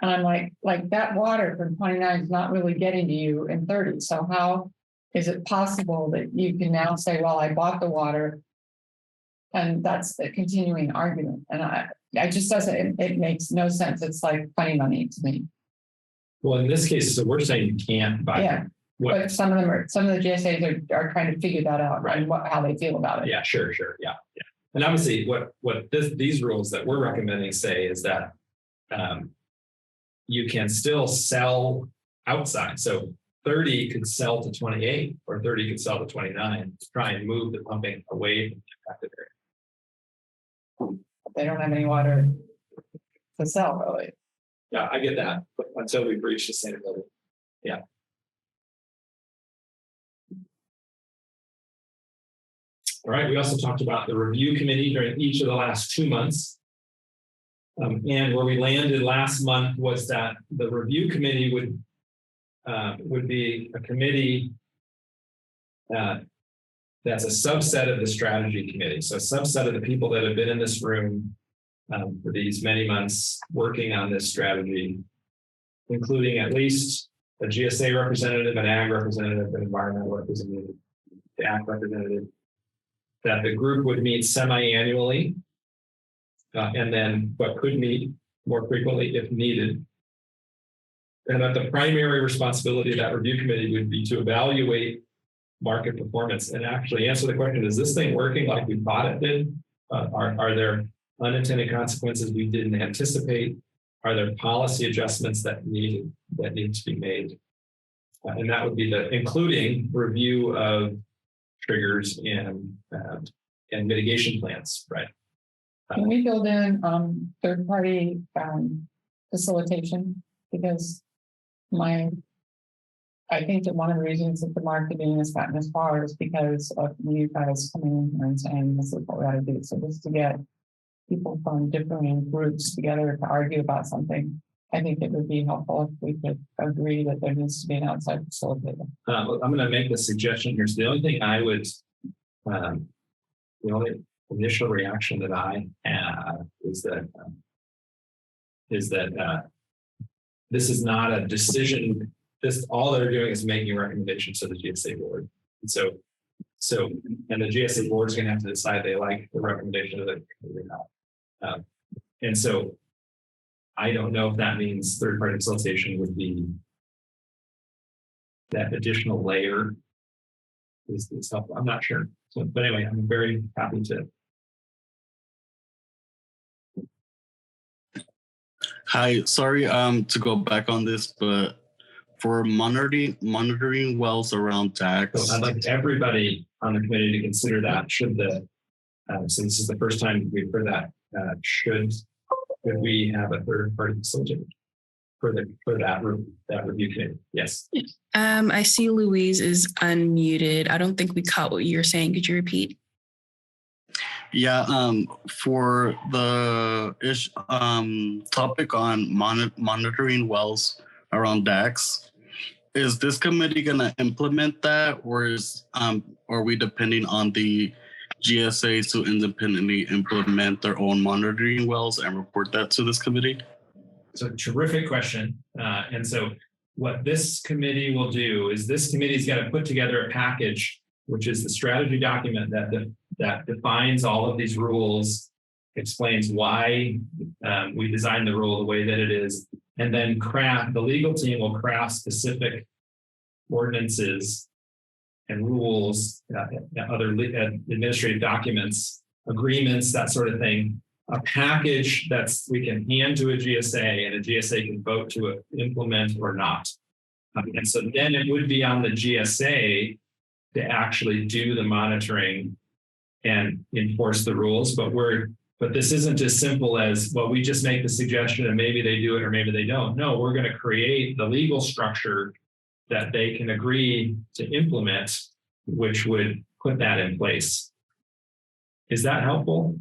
And I'm like that water from 29 is not really getting to you in 30. So how is it possible that you can now say, well, I bought the water? And that's the continuing argument. And I just doesn't, it makes no sense. It's like funny money to me. Well, in this case, so we're saying you can't buy. Yeah. But some of the GSAs are trying to figure that out, right? And how they feel about it. Yeah, sure. Yeah. And obviously what these rules that we're recommending say is that you can still sell outside. So 30 could sell to 28 or 30 could sell to 29 to try and move the pumping away from the affected area. They don't have any water to sell, really. Yeah, I get that, but until we breach the same level. Yeah. All right, we also talked about the review committee during each of the last 2 months. And where we landed last month was that the review committee would be a committee that's a subset of the strategy committee. So a subset of the people that have been in this room for these many months working on this strategy, including at least a GSA representative, an ag representative, an environmental representative, the ag representative, that the group would meet semi-annually and then but could meet more frequently if needed. And that the primary responsibility of that review committee would be to evaluate market performance and actually answer the question, is this thing working like we thought it did? Are there unintended consequences we didn't anticipate? Are there policy adjustments that need to be made? And that would be including review of triggers and mitigation plans, right? Can we build in third-party facilitation? Because I think that one of the reasons that the marketing has gotten as far is because of you guys coming in here and saying this is what we ought to do. So just to get people from different groups together to argue about something, I think it would be helpful if we could agree that there needs to be an outside facilitator. I'm going to make the suggestion here. So the only thing I would, the only initial reaction that I have is that this is not a decision. This all they're doing is making recommendations to the GSA board. And so the GSA board is going to have to decide they like the recommendation of the or not. And so I don't know if that means third-party facilitation would be that additional layer is helpful. I'm not sure. So, but anyway, I'm very happy to. Hi, sorry to go back on this, but for monitoring wells around tax. So I'd like everybody on the committee to consider that. Should the so this is the first time we've heard that. Should we have a third party facilitator for that review committee? Yes. I see Louise is unmuted. I don't think we caught what you were saying. Could you repeat? Yeah, for the topic on monitoring wells around DAX, is this committee going to implement that, or are we depending on the GSAs to independently implement their own monitoring wells and report that to this committee? So terrific question. And so what this committee will do is this committee's got to put together a package, which is the strategy document that defines all of these rules, explains why we designed the rule the way that it is, and then the legal team will craft specific ordinances and rules, other administrative documents, agreements, that sort of thing, a package we can hand to a GSA and a GSA can vote to implement or not. And so then it would be on the GSA to actually do the monitoring and enforce the rules. But this isn't as simple as, well, we just make the suggestion and maybe they do it or maybe they don't. No, we're going to create the legal structure that they can agree to implement, which would put that in place. Is that helpful?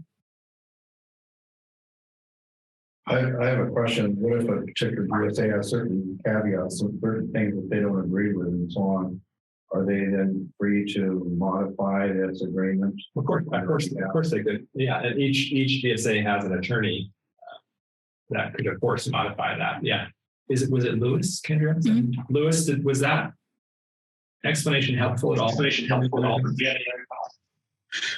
I have a question. What if a particular GSA has certain caveats, certain things that they don't agree with and so on? Are they then free to modify this agreement? Of course they could. Yeah, and each GSA has an attorney that could, of course, modify that. Yeah. Was it Lewis, Kendra? Mm-hmm. Lewis, was that explanation helpful at all?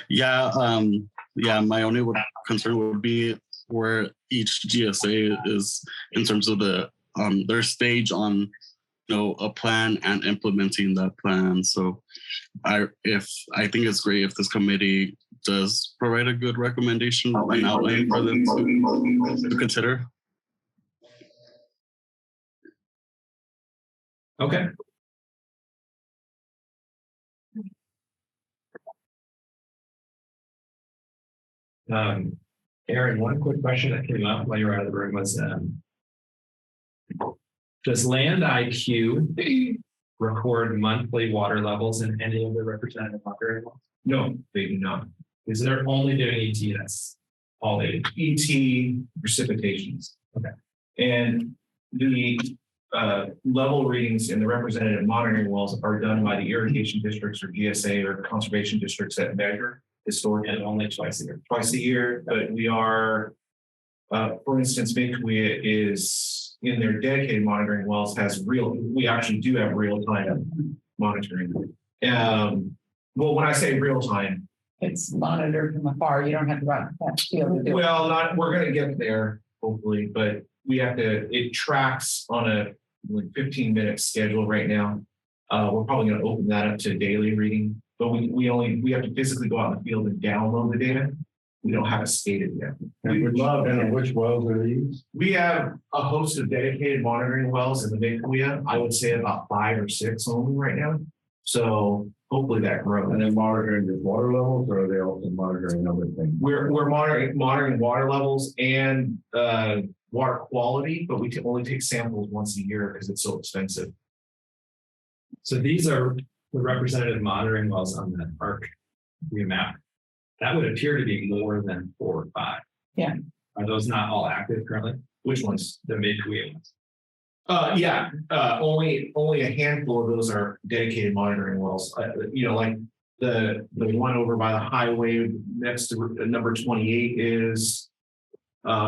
Yeah, my only concern would be where each GSA is in terms of their stage on a plan and implementing that plan. So I think it's great if this committee does provide a good recommendation and outline for them to consider. Okay. Aaron, one quick question that came up while you were out of the room was, does Land IQ record monthly water levels in any of the representative monitoring wells? No, they do not. Is they're only doing ET? That's all they do. ET precipitations. Okay. And the level readings in the representative monitoring wells are done by the irrigation districts or GSA or conservation districts that measure historically. And only twice a year. Twice a year, but we are, for instance, Mid-kaweah is in their dedicated monitoring wells we actually do have real-time monitoring. Well, when I say real-time, it's monitored from afar. You don't have to run that field to do it. well, we're going to get there hopefully, but it tracks on a 15-minute schedule right now. We're probably going to open that up to daily reading, but we have to physically go out in the field and download the data. We don't have it stated yet. And which wells are these? We have a host of dedicated monitoring wells in the Mid-kaweah. I would say about 5 or 6 only right now. So hopefully that grows. And they're monitoring the water levels, or are they also monitoring other things? We're monitoring water levels and water quality, but we can only take samples once a year because it's so expensive. So these are the representative monitoring wells on that ARC remap. That would appear to be more than 4 or 5. Yeah. Are those not all active currently? Which ones? The Mid-kaweah ones. Yeah. Only a handful of those are dedicated monitoring wells. Like the one over by the highway next to number 28 is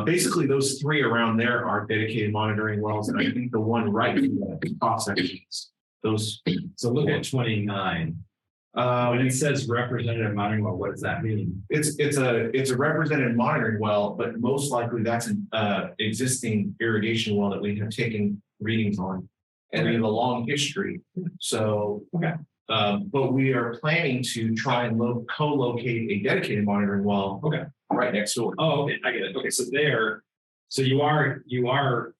basically those 3 around there are dedicated monitoring wells, and I think the one right in the top sections. Those. So look at 29. When it says representative monitoring well, what does that mean? It's a representative monitoring well, but most likely that's an existing irrigation well that we have taken readings on, and we have a long history. So Okay. But we are planning to try and co-locate a dedicated monitoring well. Okay. Right next door. Oh, okay, I get it. Okay, so you are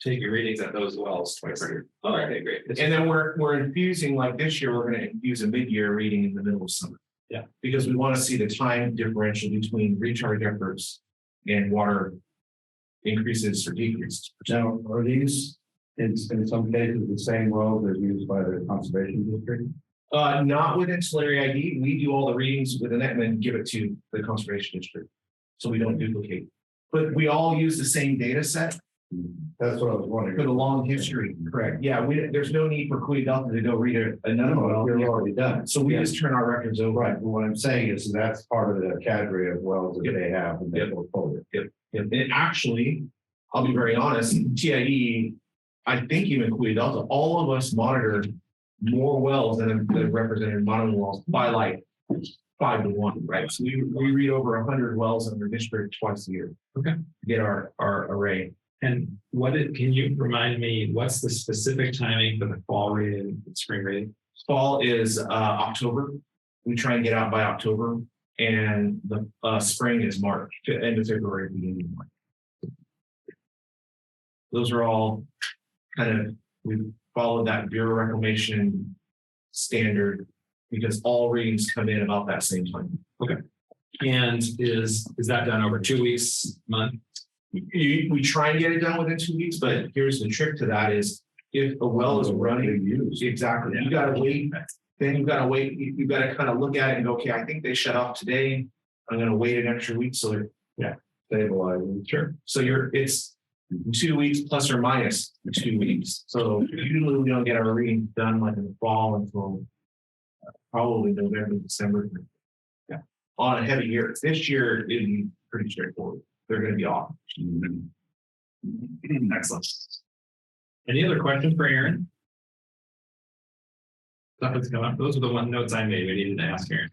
taking readings at those wells twice a year. Oh, okay, great. And then we're infusing, like this year, we're gonna infuse a mid-year reading in the middle of summer. Yeah. Because we want to see the time differential between recharge efforts and water increases or decreases. Now, are these in some cases the same wells as used by the conservation district? Not with ancillary ID. We do all the readings within that and then give it to the conservation district. So we don't duplicate. But we all use the same data set That's what I was wondering. for the long history, correct? Yeah, there's no need for Cooley Delta to go read another well. You're already done. So we just turn our records over. Right, but what I'm saying is that's part of the cadre of wells that they have in their portfolio. And actually, I'll be very honest, TIE, I think even Cooley Delta, all of us monitor more wells than are represented in monitoring wells by like 5 to 1, right? So we read over 100 wells in our district twice a year. Okay. To get our array. And can you remind me, what's the specific timing for the fall reading and spring reading? Fall is October. We try and get out by October, and the spring is March, to end of February, beginning of March. Those are all kind of, we followed that Bureau Reclamation standard because all readings come in about that same time. Okay. And is that done over 2 weeks, month? We try and get it done within 2 weeks, but here's the trick to that is if a well is running, exactly, you gotta wait. Then you've got to wait. You've got to kind of look at it and go, okay, I think they shut off today. I'm going to wait an extra week. So they're Stabilizing. sure. So it's 2 weeks plus or minus 2 weeks. So usually we don't get our readings done like in the fall until probably November, December. Yeah. On a heavy year. This year it'd be pretty straightforward. They're going to be off. Excellent. Any other questions for Aaron? Stuff that's come up. Those are the notes I made. We needed to ask Aaron.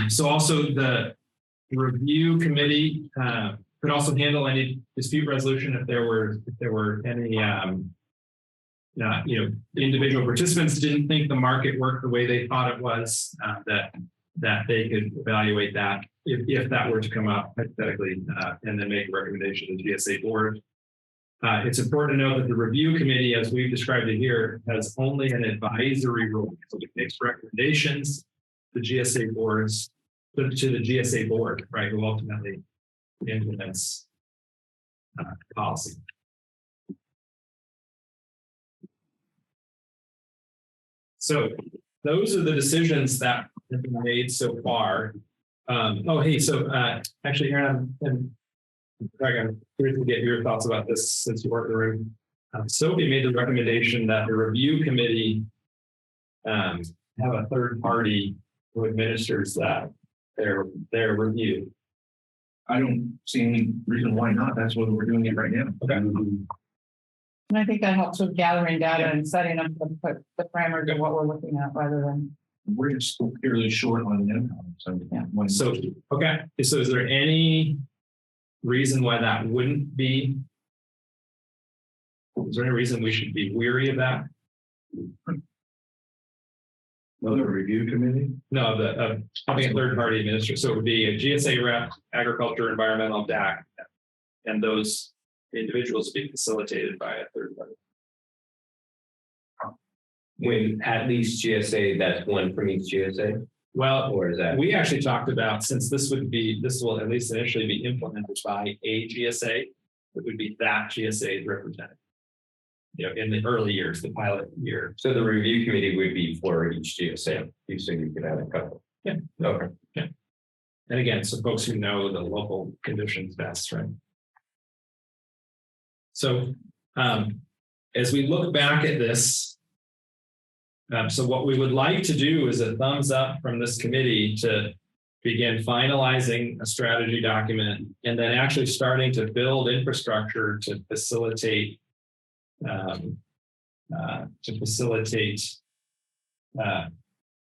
So also the review committee could also handle any dispute resolution if there were any individual participants didn't think the market worked the way they thought it was, that they could evaluate that if that were to come up hypothetically, and then make a recommendation to the GSA board. It's important to know that the review committee, as we've described it here, has only an advisory role. So it makes recommendations to GSA boards, to the GSA board, right, who ultimately implements policy. So those are the decisions that have been made so far. Actually, Aaron, I'm curious to get your thoughts about this since you weren't in the room. Sophie made the recommendation that the review committee have a third party who administers their review. I don't see any reason why not. That's what we're doing it right now. Okay. And I think that helps with gathering data and setting up the parameters of what we're looking at rather than. We're just purely short on them. So, Yeah. So, okay. So is there any reason why that wouldn't be? Is there any reason we should be weary of that? Another review committee? No, having a third party administrator. So it would be a GSA rep, agriculture, environmental, DAC, and those individuals would be facilitated by a third party. When at least GSA, that's one from each GSA, Well, or is that? we actually talked about, since this will at least initially be implemented by a GSA, it would be that GSA's representative. In the early years, the pilot year. So the review committee would be for each GSA. You said you could have a couple. Yeah. Okay. Yeah. And again, so folks who know the local conditions best, right? So as we look back at this, so what we would like to do is a thumbs up from this committee to begin finalizing a strategy document and then actually starting to build infrastructure to facilitate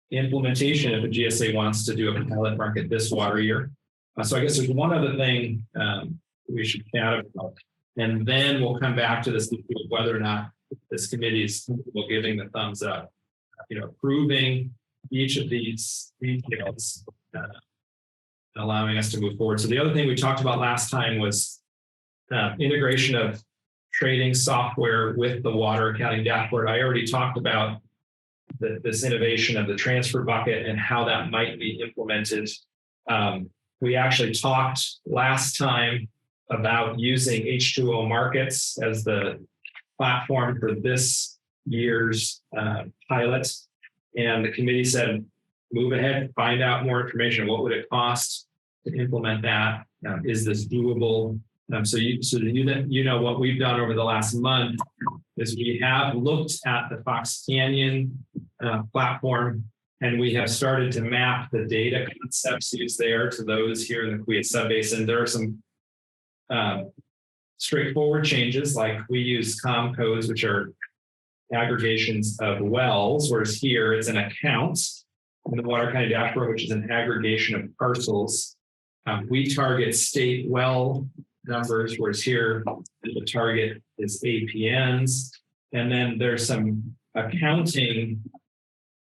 implementation if a GSA wants to do a pilot market this water year. So I guess there's one other thing we should chat about, and then we'll come back to this issue of whether or not this committee is comfortable giving the thumbs up, approving each of these details, allowing us to move forward. So the other thing we talked about last time was integration of trading software with the water accounting dashboard. I already talked about this innovation of the transfer bucket and how that might be implemented. We actually talked last time about using H2O markets as the platform for this year's pilot. And the committee said, move ahead, find out more information. What would it cost to implement that? Is this doable? So you know what we've done over the last month is we have looked at the Fox Canyon platform, and we have started to map the data concepts used there to those here in the Kaweah Subbasin. There are some straightforward changes, like we use COM codes, which are aggregations of wells, whereas here it's an account in the Water County dashboard, which is an aggregation of parcels. We target state well numbers, whereas here the target is APNs. And then there's some accounting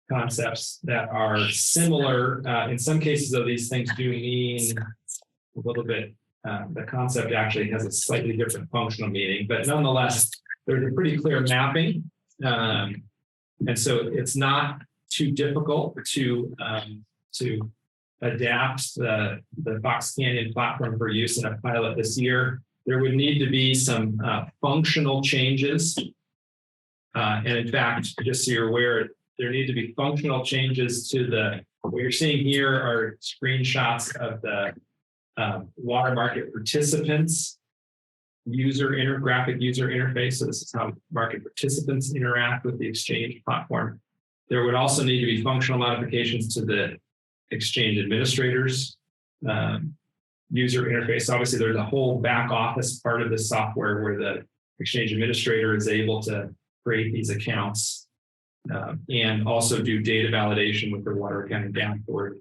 concepts that are similar. In some cases, though, these things do mean a little bit, the concept actually has a slightly different functional meaning, but nonetheless, there's a pretty clear mapping. And so it's not too difficult to adapt the Fox Canyon platform for use in a pilot this year. There would need to be some functional changes. And in fact, just so you're aware, there need to be functional changes to what you're seeing here are screenshots of the water market participants graphic user interface. So this is how market participants interact with the exchange platform. There would also need to be functional modifications to the exchange administrators user interface. Obviously, there's a whole back office part of the software where the exchange administrator is able to create these accounts and also do data validation with the water accounting dashboard.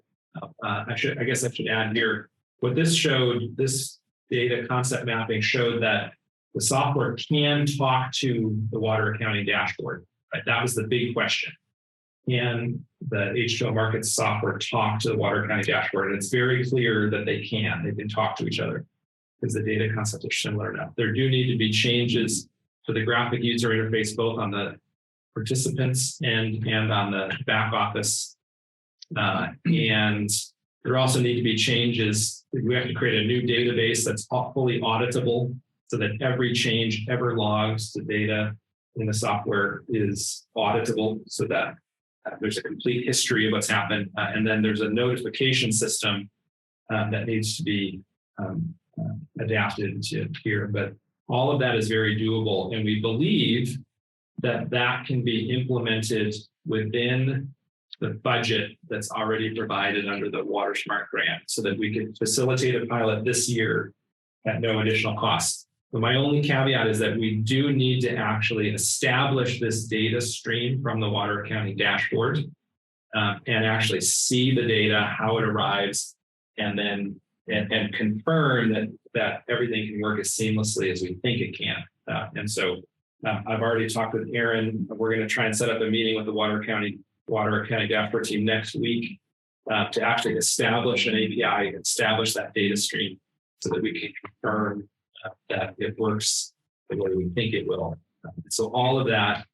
I guess I should add here, what this showed, this data concept mapping showed that the software can talk to the water accounting dashboard. Right? That was the big question. Can the H2O markets software talk to the water accounting dashboard? And it's very clear that they can talk to each other because the data concepts are similar enough. There do need to be changes to the graphic user interface, both on the participants and on the back office. And there also need to be changes. We have to create a new database that's fully auditable so that every change ever logs to data in the software is auditable so that there's a complete history of what's happened. And then there's a notification system that needs to be adapted to here. But all of that is very doable. And we believe that that can be implemented within the budget that's already provided under the WaterSmart grant so that we can facilitate a pilot this year at no additional cost. But my only caveat is that we do need to actually establish this data stream from the water accounting dashboard and actually see the data, how it arrives, and then and confirm that everything can work as seamlessly as we think it can. And so I've already talked with Aaron. We're going to try and set up a meeting with the water accounting dashboard team next week to actually establish an API, establish that data stream so that we can confirm that it works the way we think it will. So all of that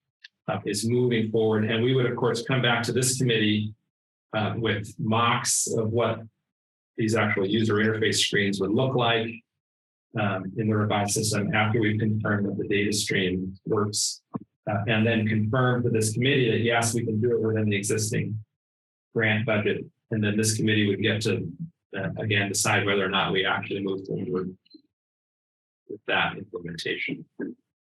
is moving forward. And we would, of course, come back to this committee with mocks of what these actual user interface screens would look like in the revised system after we've confirmed that the data stream works. And then confirm to this committee that, yes, we can do it within the existing grant budget. And then this committee would get to, again, decide whether or not we actually move forward with that implementation.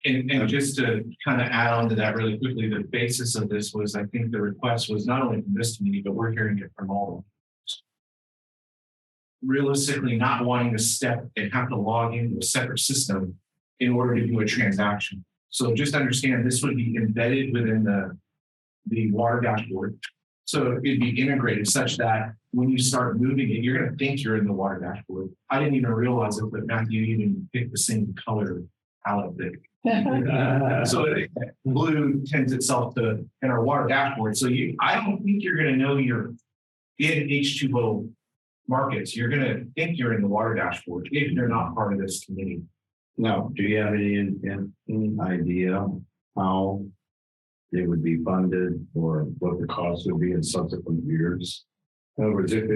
And just to kind of add on to that really quickly, the basis of this was, I think the request was not only from this committee, but we're hearing it from all of them. Realistically, not wanting to step and have to log into a separate system in order to do a transaction. So just understand this would be embedded within the water dashboard. So it'd be integrated such that when you start moving it, you're gonna think you're in the water dashboard. I didn't even realize it, but Matthew even picked the same color palette that. So blue tends itself to in our water dashboard. So I don't think you're gonna know you're in H2O markets. You're gonna think you're in the water dashboard if you're not part of this committee. Now, do you have any idea how they would be funded or what the cost would be in subsequent years? In other words, if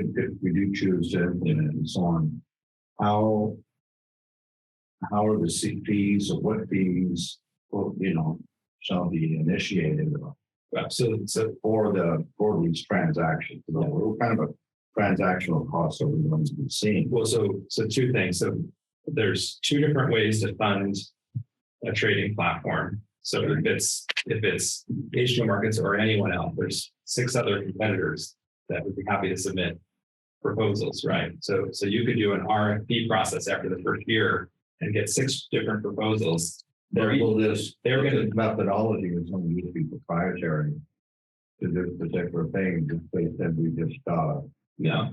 we do choose to implement it and so on, how are the fees or what fees, shall be initiated? So for these transactions, what kind of a transactional cost are we going to be seeing? Well, so two things. So there's two different ways to fund a trading platform. So if it's H2O markets or anyone else, there's 6 other competitors that would be happy to submit proposals, right? So you could do an RFP process after the first year and get 6 different proposals. They're going to methodology is going to be proprietary to this particular thing. Just they said we just No.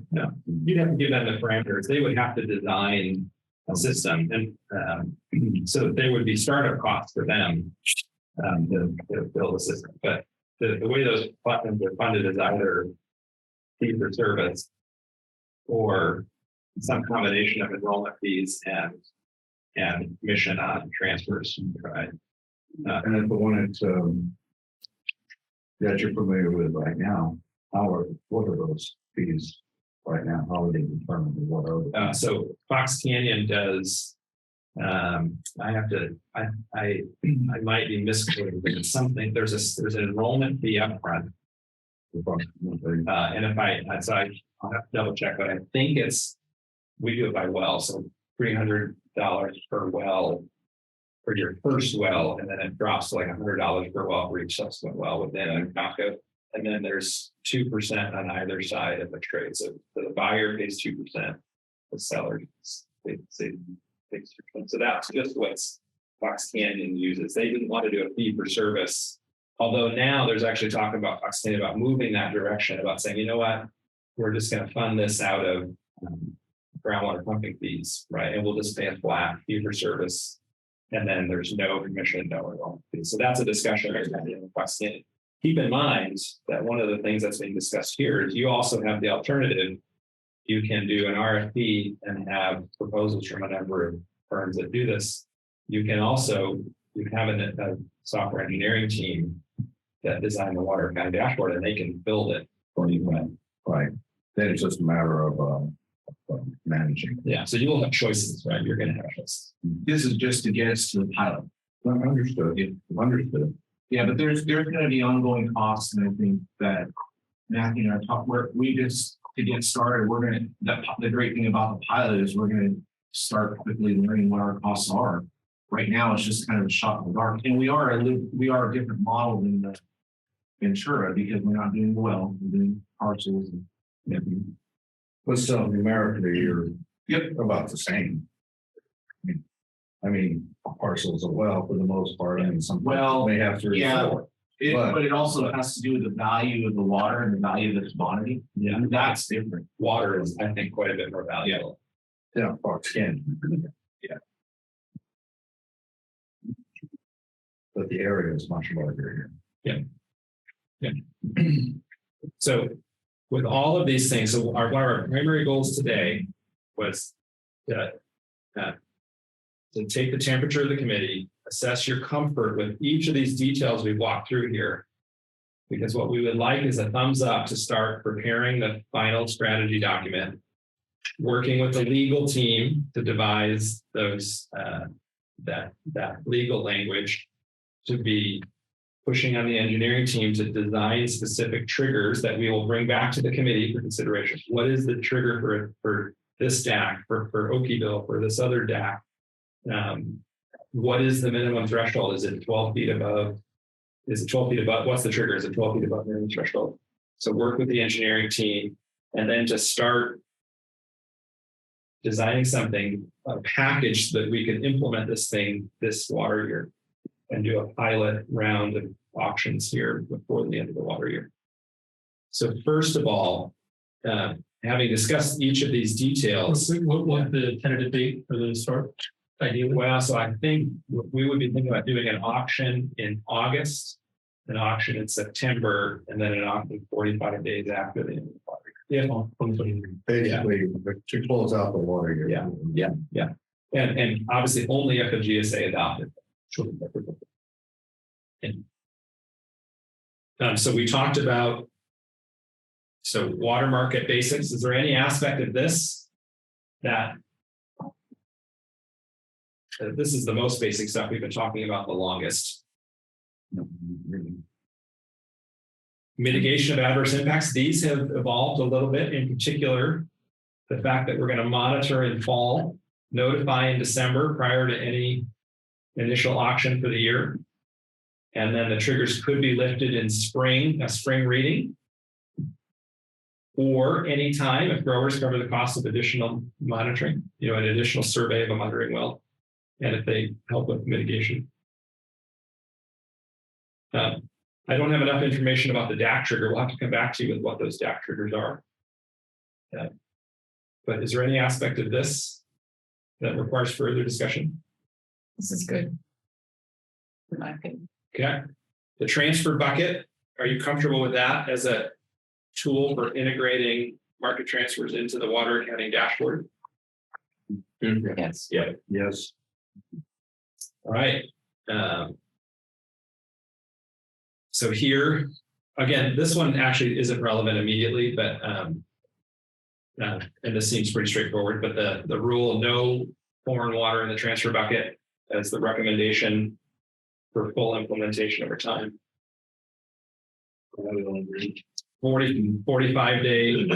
You'd have to give them the parameters. They would have to design a system, and so there would be startup costs for them to build a system. But the way those platforms are funded is either fee for service or some combination of enrollment fees and commission on transfers. Right? and then the one that you're familiar with right now, what are those fees right now? How are they determined? What are they? So Fox Canyon does. I might be misquoting, but it's something. There's an enrollment fee upfront. And I'll have to double check, but I think we do it by well, so $300 per well for your first well, and then it drops to like $100 per well for each subsequent well within a CONCO. And then there's 2% on either side of the trade. So the buyer pays 2%, the seller pays 6%. So that's just what Fox Canyon uses. They didn't want to do a fee for service. Although now there's actually talk about Fox Canyon about moving that direction, about saying, you know what, we're just going to fund this out of groundwater pumping fees, right? And we'll just pay a flat fee for service. And then there's no commission, no enrollment fee. So that's a discussion right now in Fox Canyon. Keep in mind that one of the things that's being discussed here is you also have the alternative. You can do an RFP and have proposals from a number of firms that do this. You can have a software engineering team that design the water kind of dashboard, and they can build it for you. Right. Then it's just a matter of managing. Yeah. So you will have choices, right? You're going to have choices. This is just to get us to the pilot. Understood. Understood. Yeah, but there's going to be ongoing costs, and I think that Matthew and I talked. To get started, the great thing about the pilot is we're going to start quickly learning what our costs are. Right now, it's just kind of a shot in the dark, and we are a different model than the Ventura because we're not doing well. We're doing parcels and everything. But still, numerically, you're about the same. I mean, parcels are well for the most part, and some may have 3 or 4. But it also has to do with the value of the water and the value of the commodity. Yeah, that's different. Water is, I think, quite a bit more valuable. Yeah, Fox Canyon. Yeah. But the area is much larger here. Yeah. So with all of these things, so one of our primary goals today was to take the temperature of the committee, assess your comfort with each of these details we walked through here. Because what we would like is a thumbs up to start preparing the final strategy document, working with the legal team to devise those that legal language, to be pushing on the engineering team to design specific triggers that we will bring back to the committee for consideration. What is the trigger for this DAC, for Okieville, for this other DAC? What is the minimum threshold? Is it 12 feet above? Is it 12 feet above? What's the trigger? Is it 12 feet above minimum threshold? So work with the engineering team and then just start designing something, a package so that we can implement this thing this water year and do a pilot round of auctions here before the end of the water year. So first of all, having discussed each of these details. What the tentative date for the start? Ideally, Well, so I think we would be thinking about doing an auction in August, an auction in September, and then an auction 45 days after the end of the water. Yeah. Basically, to close out the water year. Yeah. And obviously only if the GSA adopted. And so we talked about water market basics. Is there any aspect of this that this is the most basic stuff we've been talking about the longest? Mitigation of adverse impacts. These have evolved a little bit. In particular, the fact that we're going to monitor in fall, notify in December prior to any initial auction for the year. And then the triggers could be lifted in spring, a spring reading. Or anytime if growers cover the cost of additional monitoring, an additional survey of a monitoring well, and if they help with mitigation. I don't have enough information about the DAC trigger. We'll have to come back to you with what those DAC triggers are. But is there any aspect of this that requires further discussion? This is good. In my opinion. Okay. The transfer bucket, are you comfortable with that as a tool for integrating market transfers into the water accounting dashboard? Yes. Yeah. Yes. All right. So here, again, this one actually isn't relevant immediately, but and this seems pretty straightforward, but the rule, no foreign water in the transfer bucket as the recommendation for full implementation over time. 45 days.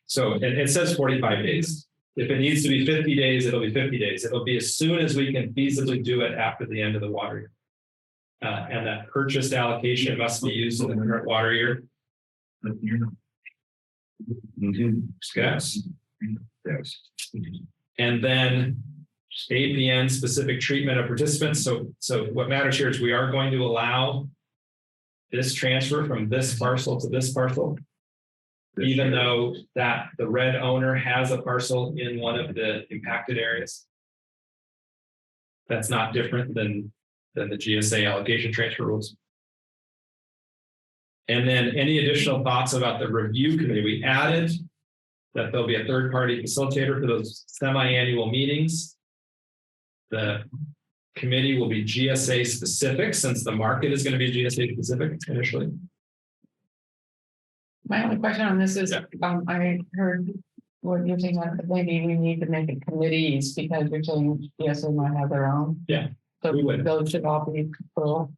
So it says 45 days. If it needs to be 50 days, it'll be 50 days. It'll be as soon as we can feasibly do it after the end of the water year. And that purchased allocation must be used in the current water year. Yes. And then APN specific treatment of participants. So what matters here is we are going to allow this transfer from this parcel to this parcel, even though that the red owner has a parcel in one of the impacted areas. That's not different than the GSA allocation transfer rules. And then any additional thoughts about the review committee? We added that there'll be a third-party facilitator for those semi-annual meetings. The committee will be GSA specific since the market is going to be GSA specific initially. My only question on this is, I heard what you're saying, like maybe we need to make it committees because you're saying GSA might have their own. Yeah. So we would. those should all be full.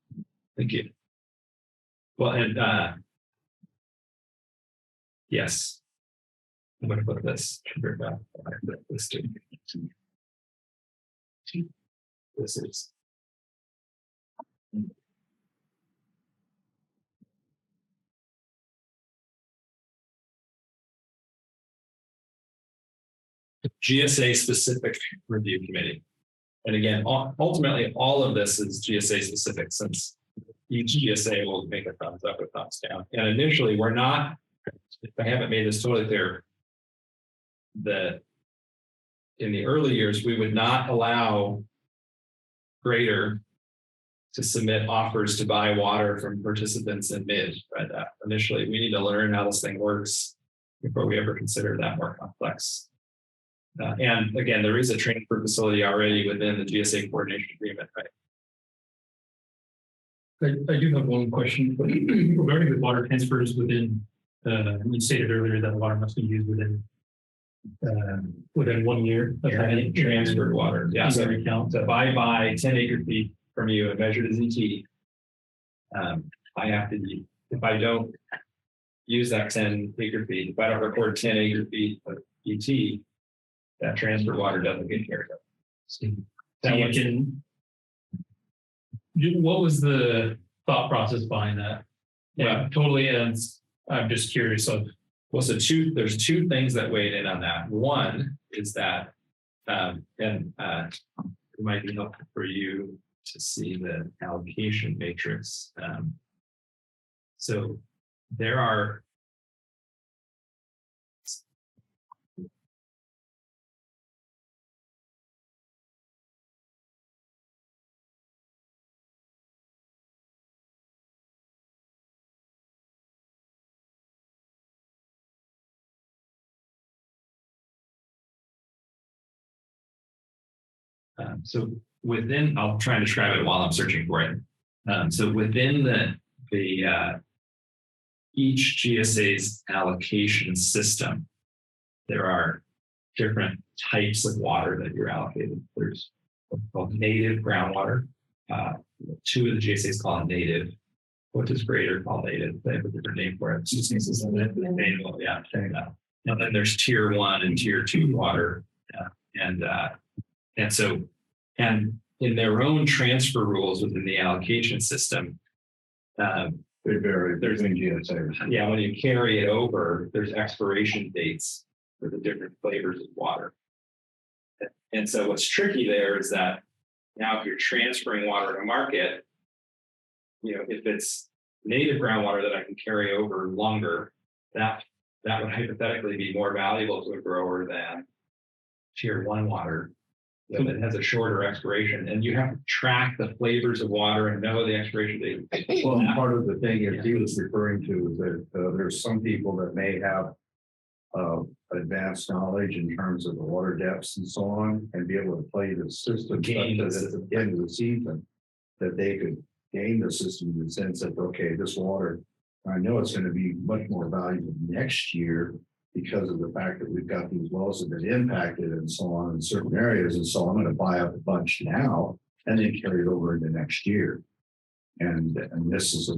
Thank you. Well, and yes, I'm going to put this. This is. GSA specific review committee. And again, ultimately, all of this is GSA specific since each GSA will make a thumbs up or thumbs down. And initially, we're not, if I haven't made this totally clear, that in the early years, we would not allow Greater to submit offers to buy water from participants in Mid. Right? Initially, we need to learn how this thing works before we ever consider that more complex. And again, there is a transfer facility already within the GSA coordination agreement, right? I do have one question regarding the water transfers within, you stated earlier that water must be used within 1 year of having Transferred water. Yeah. So account. if I buy 10 acre feet from you and measure the ZT, I have to, if I don't use that 10 acre feet, if I don't record 10 acre feet of ET, that transfer water doesn't get carried up. So you can, what was the thought process behind that? Yeah, totally. And I'm just curious of. Well, so there's two things that weighed in on that. One is that, it might be helpful for you to see the allocation matrix. So there are So within, I'll try and describe it while I'm searching for it. So within the each GSA's allocation system, there are different types of water that you're allocated. There's what's called native groundwater. Two of the GSAs call it native. What does greater call native? They have a different name for it. Yeah. And then there's tier 1 and tier 2 water. And so in their own transfer rules within the allocation system, They vary. There's GSA. yeah, when you carry it over, there's expiration dates for the different flavors of water. And so what's tricky there is that now if you're transferring water to market, if it's native groundwater that I can carry over longer, that would hypothetically be more valuable to a grower than tier 1 water that has a shorter expiration, and you have to track the flavors of water and know the expiration date. Well, part of the thing is he was referring to is that there's some people that may have advanced knowledge in terms of the water depths and so on, and be able to play the system such that at the end of the season, that they could game the system in the sense that, okay, this water, I know it's going to be much more valuable next year because of the fact that we've got these wells that have been impacted and so on in certain areas. And so I'm going to buy up a bunch now and then carry it over into next year. And this is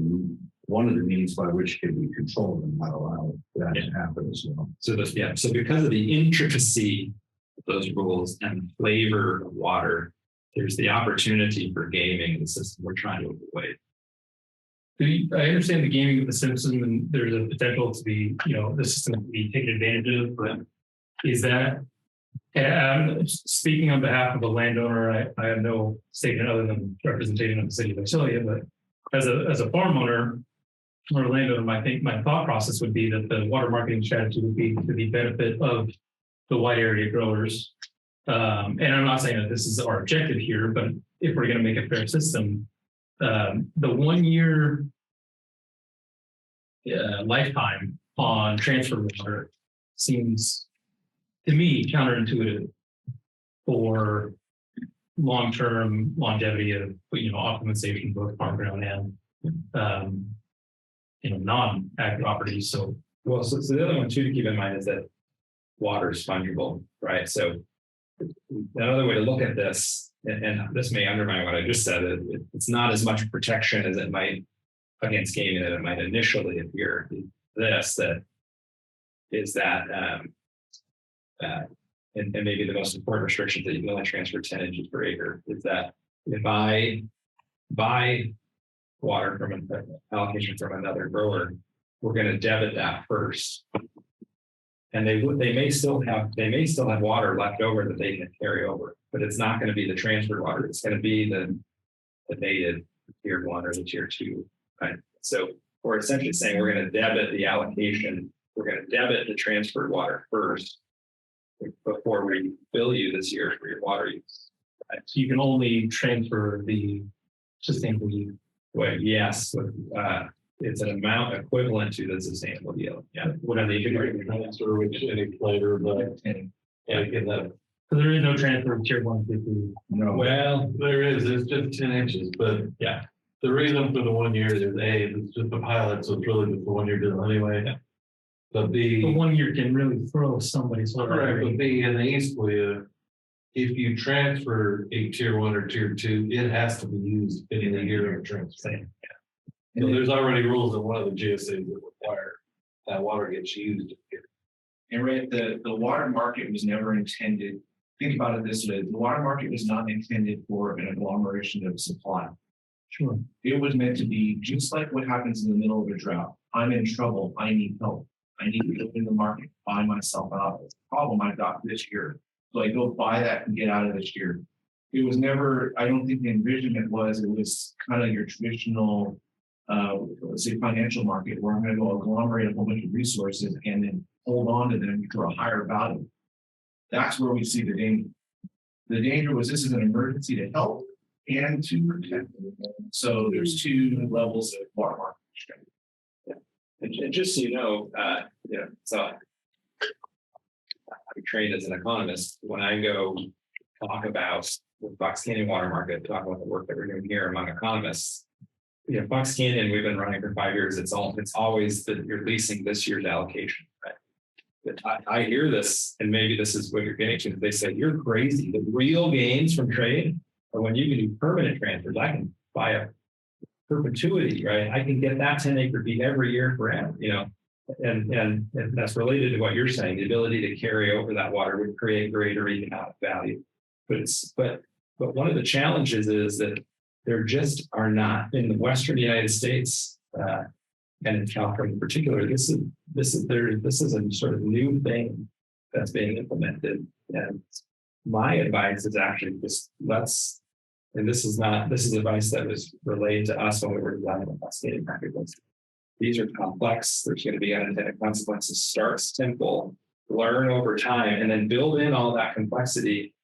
one of the means by which can be controlled and not allow that to happen as well. So because of the intricacy of those rules and the flavor of water, there's the opportunity for gaming the system we're trying to avoid. I understand the gaming of the system, and there's a potential to be, the system to be taken advantage of, but is that, speaking on behalf of a landowner, I have no statement other than representation of the city of Visalia, but as a farm owner or a landowner, I think my thought process would be that the water marketing strategy would be to the benefit of the wide area growers. And I'm not saying that this is our objective here, but if we're going to make a fair system, the 1 year lifetime on transfer water seems to me counterintuitive for long-term longevity of optimization both farm ground and non-ag properties. So the other one too to keep in mind is that water is fungible, right? So another way to look at this, and this may undermine what I just said, it's not as much protection as it might against gaming that it might initially appear. And maybe the most important restriction that you can only transfer 10 inches per acre is that if I buy water from an allocation from another grower, we're going to debit that first. And they may still have water left over that they can carry over, but it's not going to be the transferred water. It's going to be the native tier 1 or the tier 2. Right. So we're essentially saying we're going to debit the allocation. We're going to debit the transferred water first before we bill you this year for your water use. Right. So you can only transfer the sustainable yield. Well, yes, it's an amount equivalent to the sustainable yield. Yeah. Whatever you can transfer with any flavor, but so there is no transfer of tier 1 to 2. no. Well, there is. It's just 10 inches, but yeah. The reason for the 1 year is it's just a pilot, so it's really just the 1 year deal anyway. Yeah. But the 1 year can really throw somebody's heart. Correct, but in the East-kaweah, if you transfer a tier 1 or tier 2, it has to be used in the year of transfer. So there's already rules in one of the GSAs that require that water gets used. And right, the water market was never intended. Think about it this way: the water market was not intended for an agglomeration of supply. Sure. It was meant to be just like what happens in the middle of a drought. I'm in trouble. I need help. I need to go in the market, buy myself out of the problem I've got this year. So I go buy that and get out of this year. It was never, I don't think the envisionment was, it was kind of your traditional, let's say financial market, where I'm going to go agglomerate a whole bunch of resources and then hold on to them for a higher value. That's where we see the danger. The danger was this is an emergency to help and to protect. So there's two levels of water market. And just so you know, so I'm trained as an economist. When I go talk about with Fox Canyon Water Market, talk about the work that we're doing here among economists. You know, Fox Canyon, we've been running for 5 years. It's always that you're leasing this year's allocation, right? But I hear this, and maybe this is what you're getting to. They say you're crazy. The real gains from trade are when you can do permanent transfers. I can buy a perpetuity, right? I can get that 10 acre feet every year forever, you know, and that's related to what you're saying. The ability to carry over that water would create greater economic value. But one of the challenges is that there just are not in the Western United States and in California in particular. This is a sort of new thing that's being implemented. And my advice is actually just and this is advice that was relayed to us when we were designing the cascading packages. These are complex. There's going to be unintended consequences. Start simple, learn over time, and then build in all that complexity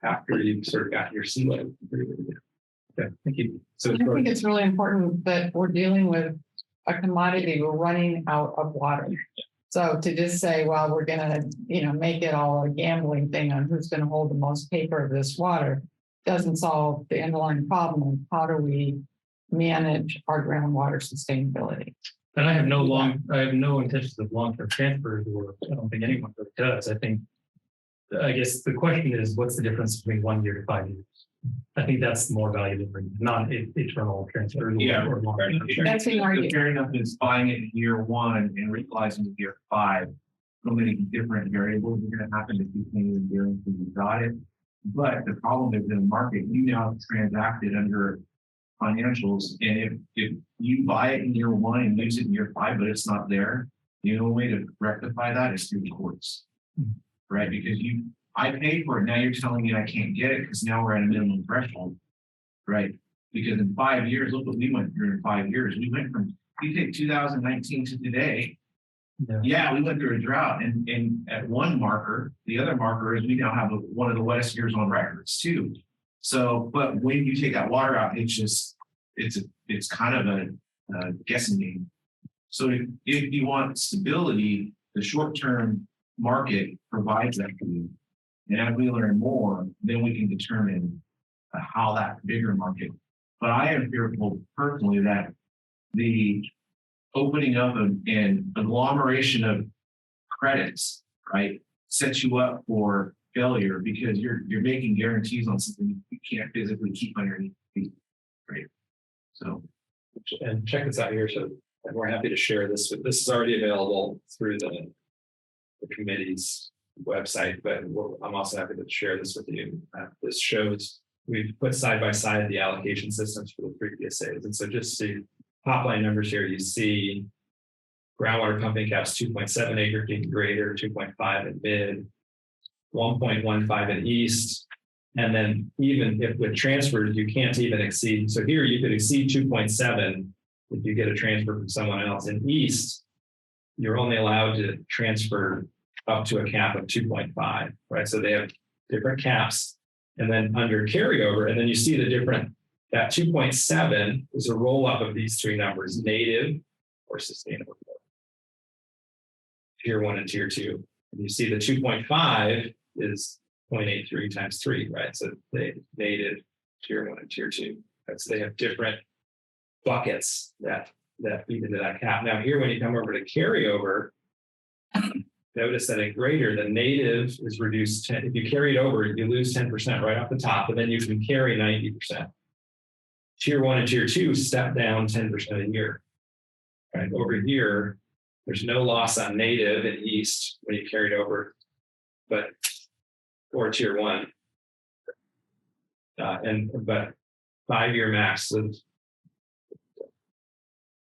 after you've sort of got your sea level. Okay, thank you. So I think it's really important that we're dealing with a commodity. We're running out of water. So to just say, well, we're going to, make it all a gambling thing on who's going to hold the most paper of this water doesn't solve the underlying problem of how do we manage our groundwater sustainability. And I have no intentions of long-term transfers, or I don't think anyone really does. I guess the question is, what's the difference between 1 year to 5 years? I think that's more valuable than non-eternal transfer. Yeah, or long-term transfer. That's being argued. Fair enough is buying it in year 1 and realizing in year 5. So many different variables are going to happen to continue in year until you got it. But the problem is in the market, you now transacted under financials, and if you buy it in year 1 and use it in year 5, but it's not there, the only way to rectify that is through the courts, right? Because I paid for it. Now you're telling me I can't get it because now we're at a minimum threshold, right? Because in 5 years, look what we went through in 5 years. We went from, you take 2019 to today. Yeah, we went through a drought, and at one marker, the other marker is we now have one of the wettest years on records too. So, but when you take that water out, it's kind of a guessing game. So if you want stability, the short-term market provides that for you. And as we learn more, then we can determine how that bigger market. But I am fearful personally that the opening up and agglomeration of credits, right, sets you up for failure because you're making guarantees on something you can't physically keep underneath your feet, right? So, and check this out here. So we're happy to share this. This is already available through the committee's website, but I'm also happy to share this with you. This shows we've put side by side the allocation systems for the previous PSAs, and so just see top line numbers here. You see groundwater pumping caps 2.7 acre feet greater, 2.5 in mid, 1.15 in east, and then even if with transfers you can't even exceed. So here you could exceed 2.7 if you get a transfer from someone else. In east, you're only allowed to transfer up to a cap of 2.5, right? So they have different caps, and then under carryover, and then you see the different. That 2.7 is a roll up of these three numbers: native or sustainable, tier 1 and tier 2. And you see the 2.5 is 0.83 times 3, right? So they native, tier 1 and tier 2. So they have different buckets that feed into that cap. Now here, when you come over to carryover, notice that at greater, the native is reduced 10. If you carry it over, you lose 10% right off the top, and then you can carry 90%. Tier 1 and tier 2 step down 10% a year. Right over here, there's no loss on native in east when you carry it over, or tier 1. But 5-year max.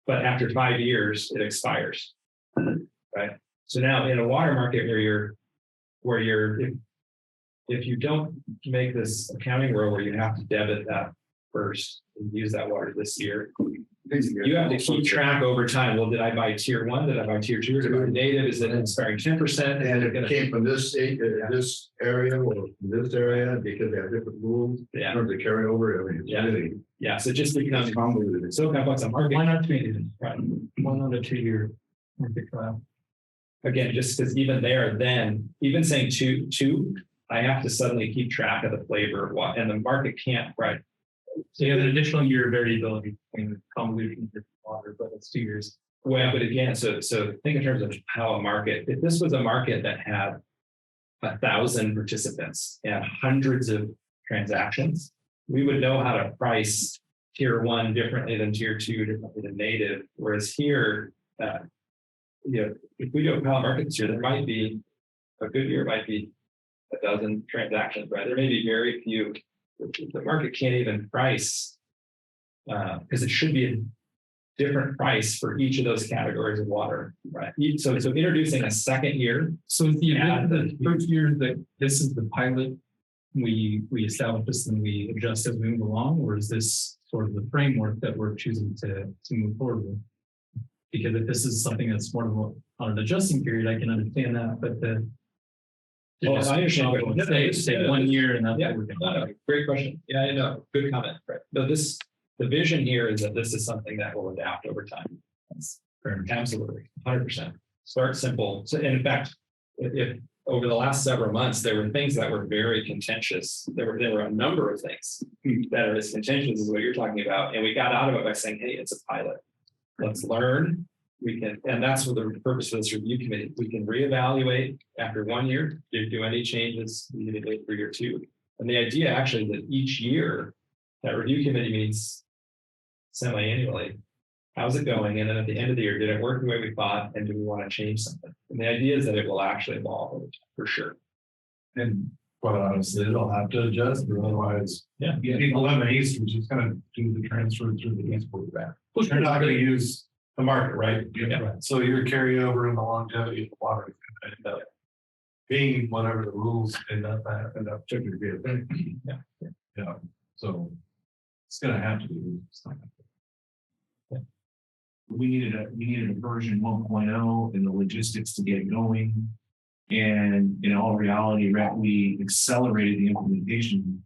But after 5 years, it expires. Right. So now in a water market where you're if you don't make this accounting rule where you have to debit that first and use that water this year, you have to keep track over time. Well, did I buy tier 1? Did I buy tier 2? Did I buy native? Is it expiring 10%? And it came from this state, this area, or this area, because they have different rules. Yeah. In terms of carry over. I mean, it's really So just becomes convoluted. so complex. Why not 2 years? Right. 1 on a 2 year market trial. Again, just because even there, then even saying two I have to suddenly keep track of the flavor of what, and the market can't, right? So you have an additional year of variability between the convolution of water, but it's 2 years. Well, but again, so think in terms of how a market, if this was a market that had 1,000 participants and hundreds of transactions, we would know how to price tier 1 differently than tier 2, differently than native. Whereas here, if we do a pilot market this year, there might be a good year, might be 12 transactions, right? There may be very few. The market can't even price because it should be a different price for each of those categories of water, right? So introducing a second year. So is the first year that this is the pilot, we establish this and we adjust as we move along, or is this sort of the framework that we're choosing to move forward with? Because if this is something that's more of on an adjusting period, I can understand that, but Well, I understand. Say 1 year and that's Yeah, what we're no, great question. Yeah, I know. Good comment. Right. So the vision here is that this is something that will adapt over time. That's absolutely 100%. Start simple. So, and in fact, if over the last several months, there were things that were very contentious. There were a number of things that are as contentious as what you're talking about. And we got out of it by saying, hey, it's a pilot. Let's learn. We can, and that's what the purpose of this review committee. We can reevaluate after 1 year. Do any changes we need to make for year 2. And the idea actually that each year that review committee meets semi-annually. How's it going? And then at the end of the year, did it work the way we thought? And do we want to change something? And the idea is that it will actually evolve over time, for sure. And quite honestly, it'll have to adjust, or otherwise, people in the east, which is gonna do the transfer through the eastward back. They're not gonna use the market, right? Yeah. Right. So your carryover and the longevity of the water is gonna end up being whatever the rules end up typically be a thing. Yeah. So it's gonna have to be. We needed a version 1.0 and the logistics to get it going. And in all reality, we accelerated the implementation.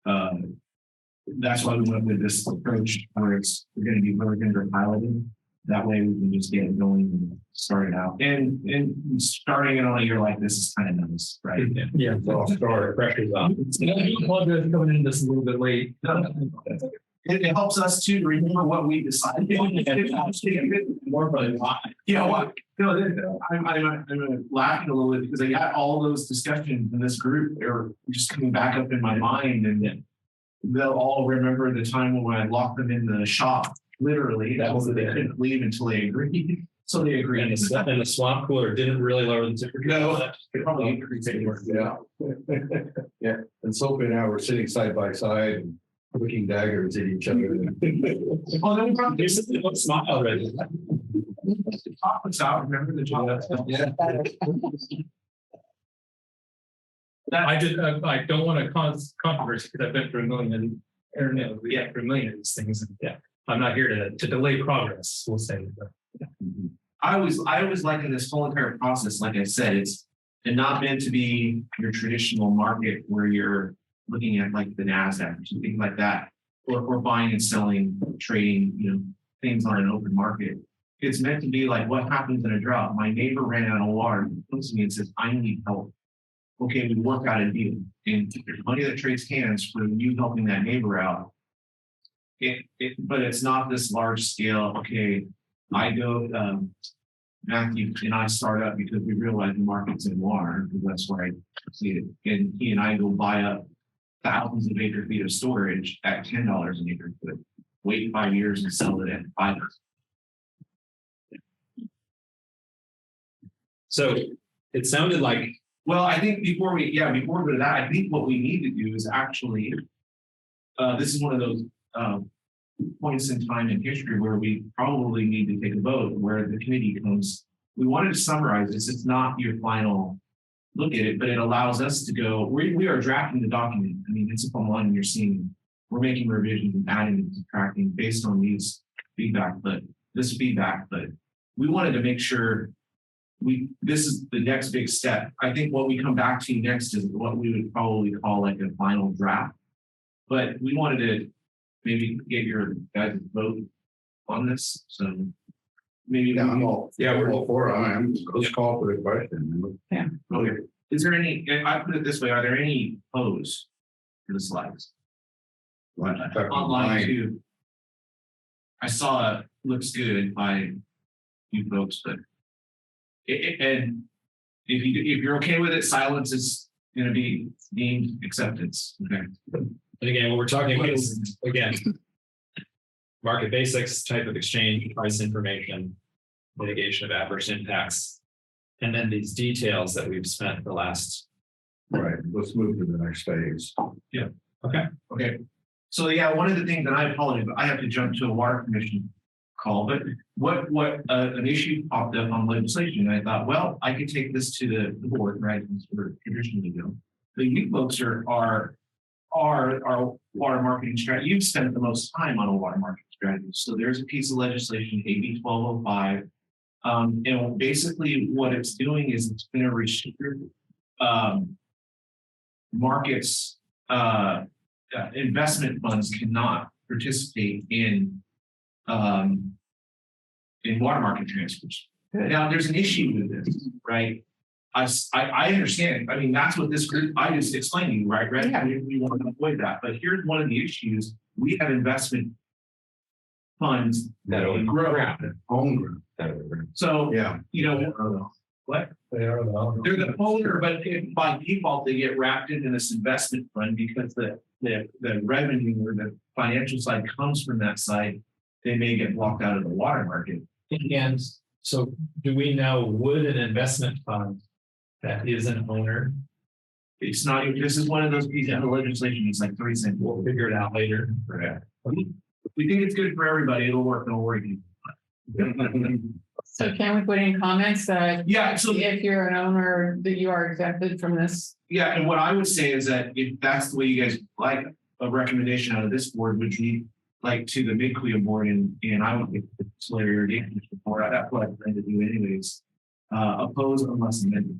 That's why we went with this approach where we're going to be vendor piloting. That way we can just get it going and start it out. And starting it on a year like this is kind of nice, right? Yeah. So start pressure's on. I apologize coming into this a little bit late. It helps us too to remember what we decided. More probably why. Yeah, what? No, I'm laughing a little bit because I got all those discussions in this group. They're just coming back up in my mind, and they'll all remember the time when I locked them in the shop. Literally, that was that they couldn't leave until they agreed. So they agreed. And the swamp cooler didn't really lower the temperature. No, it probably increased it. Yeah. Yeah. And Sophie and I were sitting side by side, looking daggers at each other. Oh, no problem. Don't smile already. The chocolate's out. Remember the chocolate? Yeah. I don't want to cause controversy because I've been through a million internet. We get through a million of these things. And yeah, I'm not here to delay progress. We'll say. But, yeah. I was liking this whole entire process. Like I said, it's not meant to be your traditional market where you're looking at like the NASDAQ or something like that, or buying and selling, trading, things on an open market. It's meant to be like what happens in a drought. My neighbor ran out of water. He comes to me and says, I need help. Okay, we work out a deal. And there's money that trades hands for you helping that neighbor out. But it's not this large scale, okay, I go, Matthew and I start up because we realize the market's in water, because that's where I see it. And he and I go buy up thousands of acre feet of storage at $10 an acre foot, wait 5 years and sell it at $5. So it sounded like. Well, I think before we go to that, I think what we need to do is actually, this is one of those points in time in history where we probably need to take a vote where the committee comes. We wanted to summarize this. It's not your final look at it, but it allows us to go, we are drafting the document. I mean, it's up online and you're seeing, we're making revisions and adding and subtracting based on this feedback, but we wanted to make sure this is the next big step. I think what we come back to next is what we would probably call like a final draft, but we wanted to maybe get your guys' vote on this. So maybe We're all for it. Let's call for the question. Yeah. Okay. Is there any, if I put it this way, are there any pros to the slides? Online too. I saw it looks good by you folks, but and if you're okay with it, silence is going to be deemed acceptance. Okay. And again, what we're talking about is, again, market basics, type of exchange, price information, mitigation of adverse impacts, and then these details that we've spent the last. Right, let's move to the next phase. Yeah. Okay. So yeah, one of the things that I apologize, but I have to jump to a water commission call. But what an issue popped up on legislation, and I thought, well, I could take this to the board, right? As we're traditionally do. But you folks are water marketing strategy. You've spent the most time on a water marketing strategy. So there's a piece of legislation, AB 1205. And basically what it's doing is it's going to restrict markets, investment funds cannot participate in water market transfers. Now, there's an issue with this, right? I understand. I mean, that's what this group, I just explained to you, right? Yeah. We want to avoid that. But here's one of the issues. We have investment funds That own grow. Home. So, Yeah. you know, what? They're They're the owner, but by default, they get wrapped into this investment fund because the revenue or the financial side comes from that side. They may get blocked out of the water market. And so do we know, would an investment fund that is an owner, It's not, this is one of those pieces of legislation. It's like 3 cents. we'll figure it out later. Yeah. We think it's good for everybody. It'll work. Don't worry. So can we put in comments that Yeah. So if you're an owner, that you are exempted from this? yeah, and what I would say is that if that's the way you guys like, a recommendation out of this board would be like to the Mid-kaweah board, and I would get the solar irrigation before. That's what I plan to do anyways. Oppose unless amended.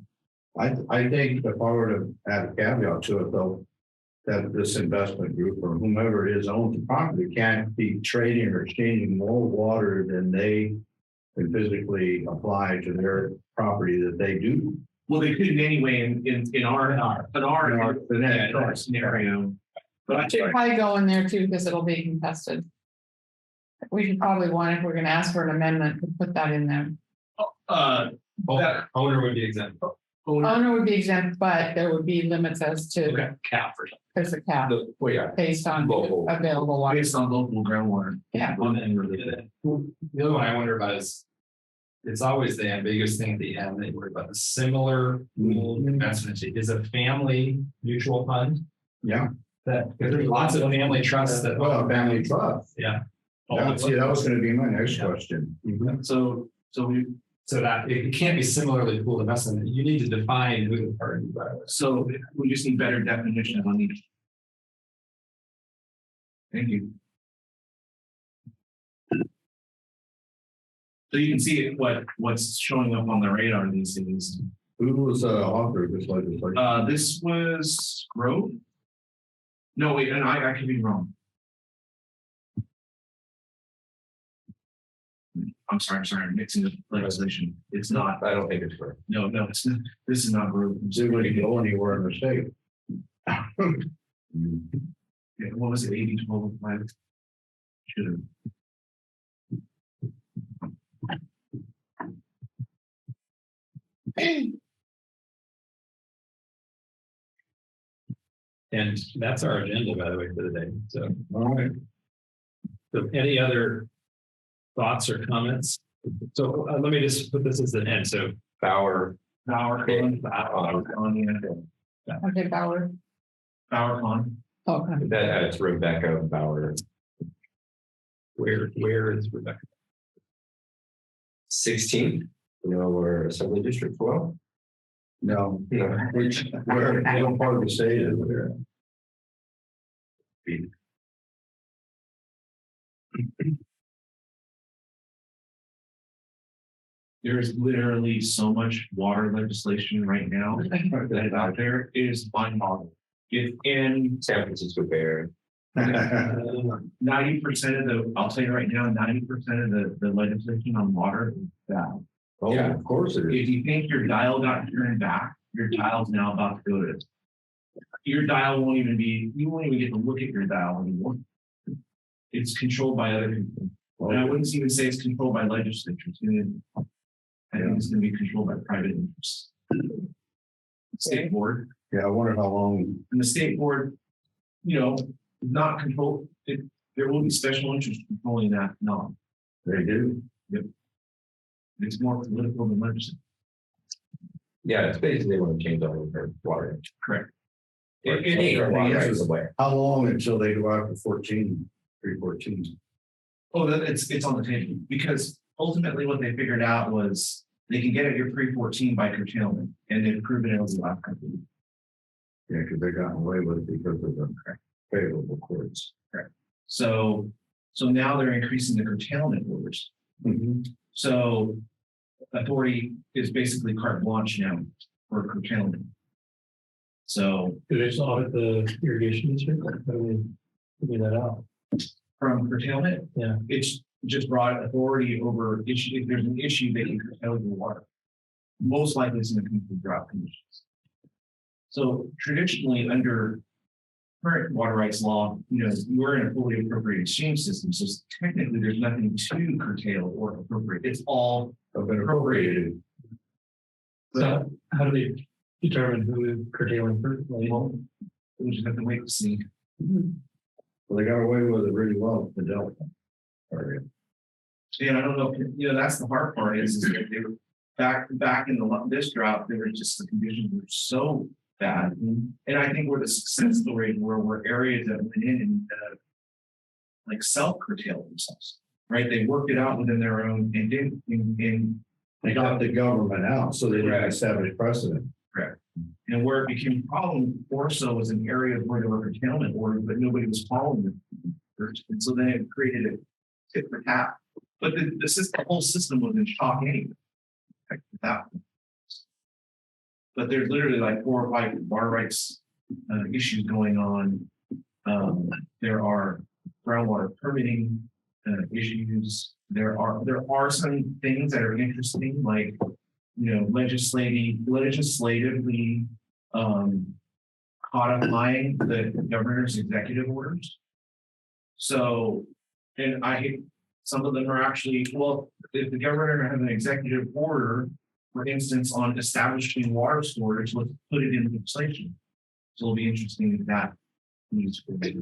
I think if I were to add a caveat to it though, that this investment group or whomever it is owns the property can't be trading or exchanging more water than they can physically apply to their property that they do. Well, they couldn't anyway in our scenario. But I Should probably go in there too, because it'll be contested. We should probably want, if we're gonna ask for an amendment, to put that in there. Owner would be exempt. Owner would be exempt, but there would be limits as to, Okay, cap for something. there's a cap Well, yeah. based on Local. available water. based on local groundwater. Yeah. The other one I wonder about is, it's always the ambiguous thing at the end, they worry about the similar pooled investment. Is a family mutual fund Yeah. that, because there's lots of family trusts that. Well, family trust. Yeah. See, that was gonna be my next question. So So that it can't be similarly pooled investment. You need to define who the party is. So we just need better definitions on each. Thank you. So you can see what's showing up on the radar these days. Who was author of this legislation? This was Grove. No, wait, and I could be wrong. I'm sorry, I'm mixing the legislation. It's not. I don't think it's correct. No, it's not. This is not Grove. It wouldn't go anywhere in the state. Yeah, what was it? 80-12 should have. And that's our agenda, by the way, for the day. So, All right. so any other thoughts or comments? So let me just put this as an end. So Bauer. Okay, Bauer. Power on. Okay. That's Rebecca Bauer. where is Rebecca? 16, where Assembly District 12. No, No. where part of the state is there? There's literally so much water legislation right now that is out there. It is mind-boggling. In San Francisco Bear. 90% of the, I'll tell you right now, 90% of the legislation on water is down. Oh, Yeah. of course it is. If you think your dial got turned back your dial's now about to go to. Your dial won't even be, you won't even get to look at your dial anymore. It's controlled by other people. And I wouldn't even say it's controlled by legislatures. I think it's gonna be controlled by private interests. State board. Yeah, I wonder how long. And the state board, not control, there will be special interest controlling that, no. They do. Yep. It's more political than legislative. Yeah, it's basically when it changed over for water. Correct. Or change our water rights away. How long until they go after 314? Oh, it's on the table, because ultimately what they figured out was they can get at your 314 by curtailment, and they've proven it over the last couple of years. Yeah, because they got away with it because of the favorable courts. Correct. So now they're increasing the curtailment orders. So authority is basically carte blanche now for curtailment. So Do they still audit the irrigation district? How do we figure that out? from curtailment, Yeah. it's just brought authority over issue. If there's an issue, they can curtail your water. Most likely it's in the complete drought conditions. So traditionally, under current water rights law, you're in a fully appropriated exchange system. So technically there's nothing to curtail or appropriate. It's all appropriated. So how do they determine who is curtailing first? Well, we just have to wait to see. Well, they got away with it really well, the Delta area. And I don't know, that's the hard part is that they were back in this drought, they were just, the conditions were so bad. And I think where the success stories were areas that went in and like self-curtailed themselves, right? They worked it out within their own and didn't, They got the government out, so they didn't establish precedent. correct. And where it became a problem more so was in areas where there were curtailment orders, but nobody was following them. And so then it created a tit for tat. But the whole system was in shock anyway. Like that. But there's literally like 4 or 5 water rights issues going on. There are groundwater permitting issues. There are some things that are interesting, like legislatively codifying the governor's executive orders. So, and some of them are actually, well, if the governor has an executive order, for instance, on establishing water storage, let's put it in legislation. So it'll be interesting if that needs to be.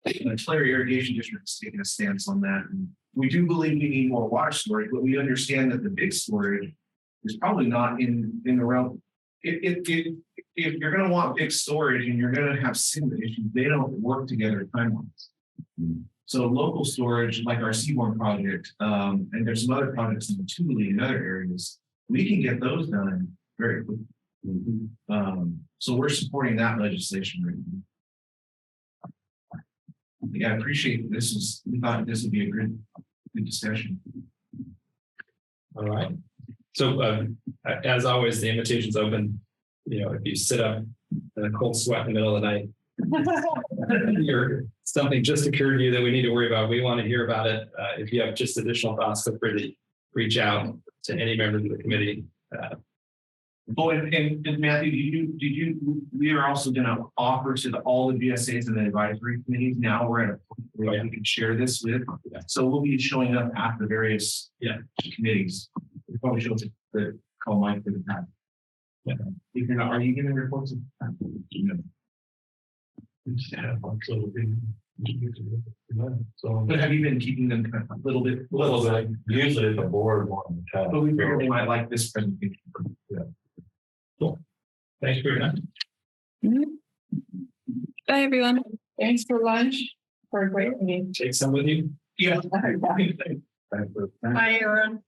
The Tulare Irrigation District is taking a stance on that. And we do believe we need more water storage, but we understand that the big storage is probably not in the realm. If you're going to want big storage and you're going to have similar issues, they don't work together timelines. So local storage, like our Seaborn project, and there's some other projects in Thule and other areas, we can get those done very quickly. So we're supporting that legislation right now. Yeah, I appreciate this. We thought this would be a good discussion. All right. So as always, the invitation's open. If you sit up in a cold sweat in the middle of the night, or something just occurred to you that we need to worry about, we want to hear about it. If you have just additional thoughts, feel free to reach out to any members of the committee. Oh, and Matthew, we are also going to offer to all the GSAs and the advisory committees. Now we're at a point where we can share this with. So we'll be showing up at the various committees. We probably show up to call Mike for the time. Yeah. Are you giving reports? But have you been keeping them kind of a little bit? Usually the board one time. But we figured they might like this presentation. Yeah. Cool. Thanks for your time. Bye, everyone. Thanks for lunch, for a great meeting. Take some with you. Yeah. Bye, everyone.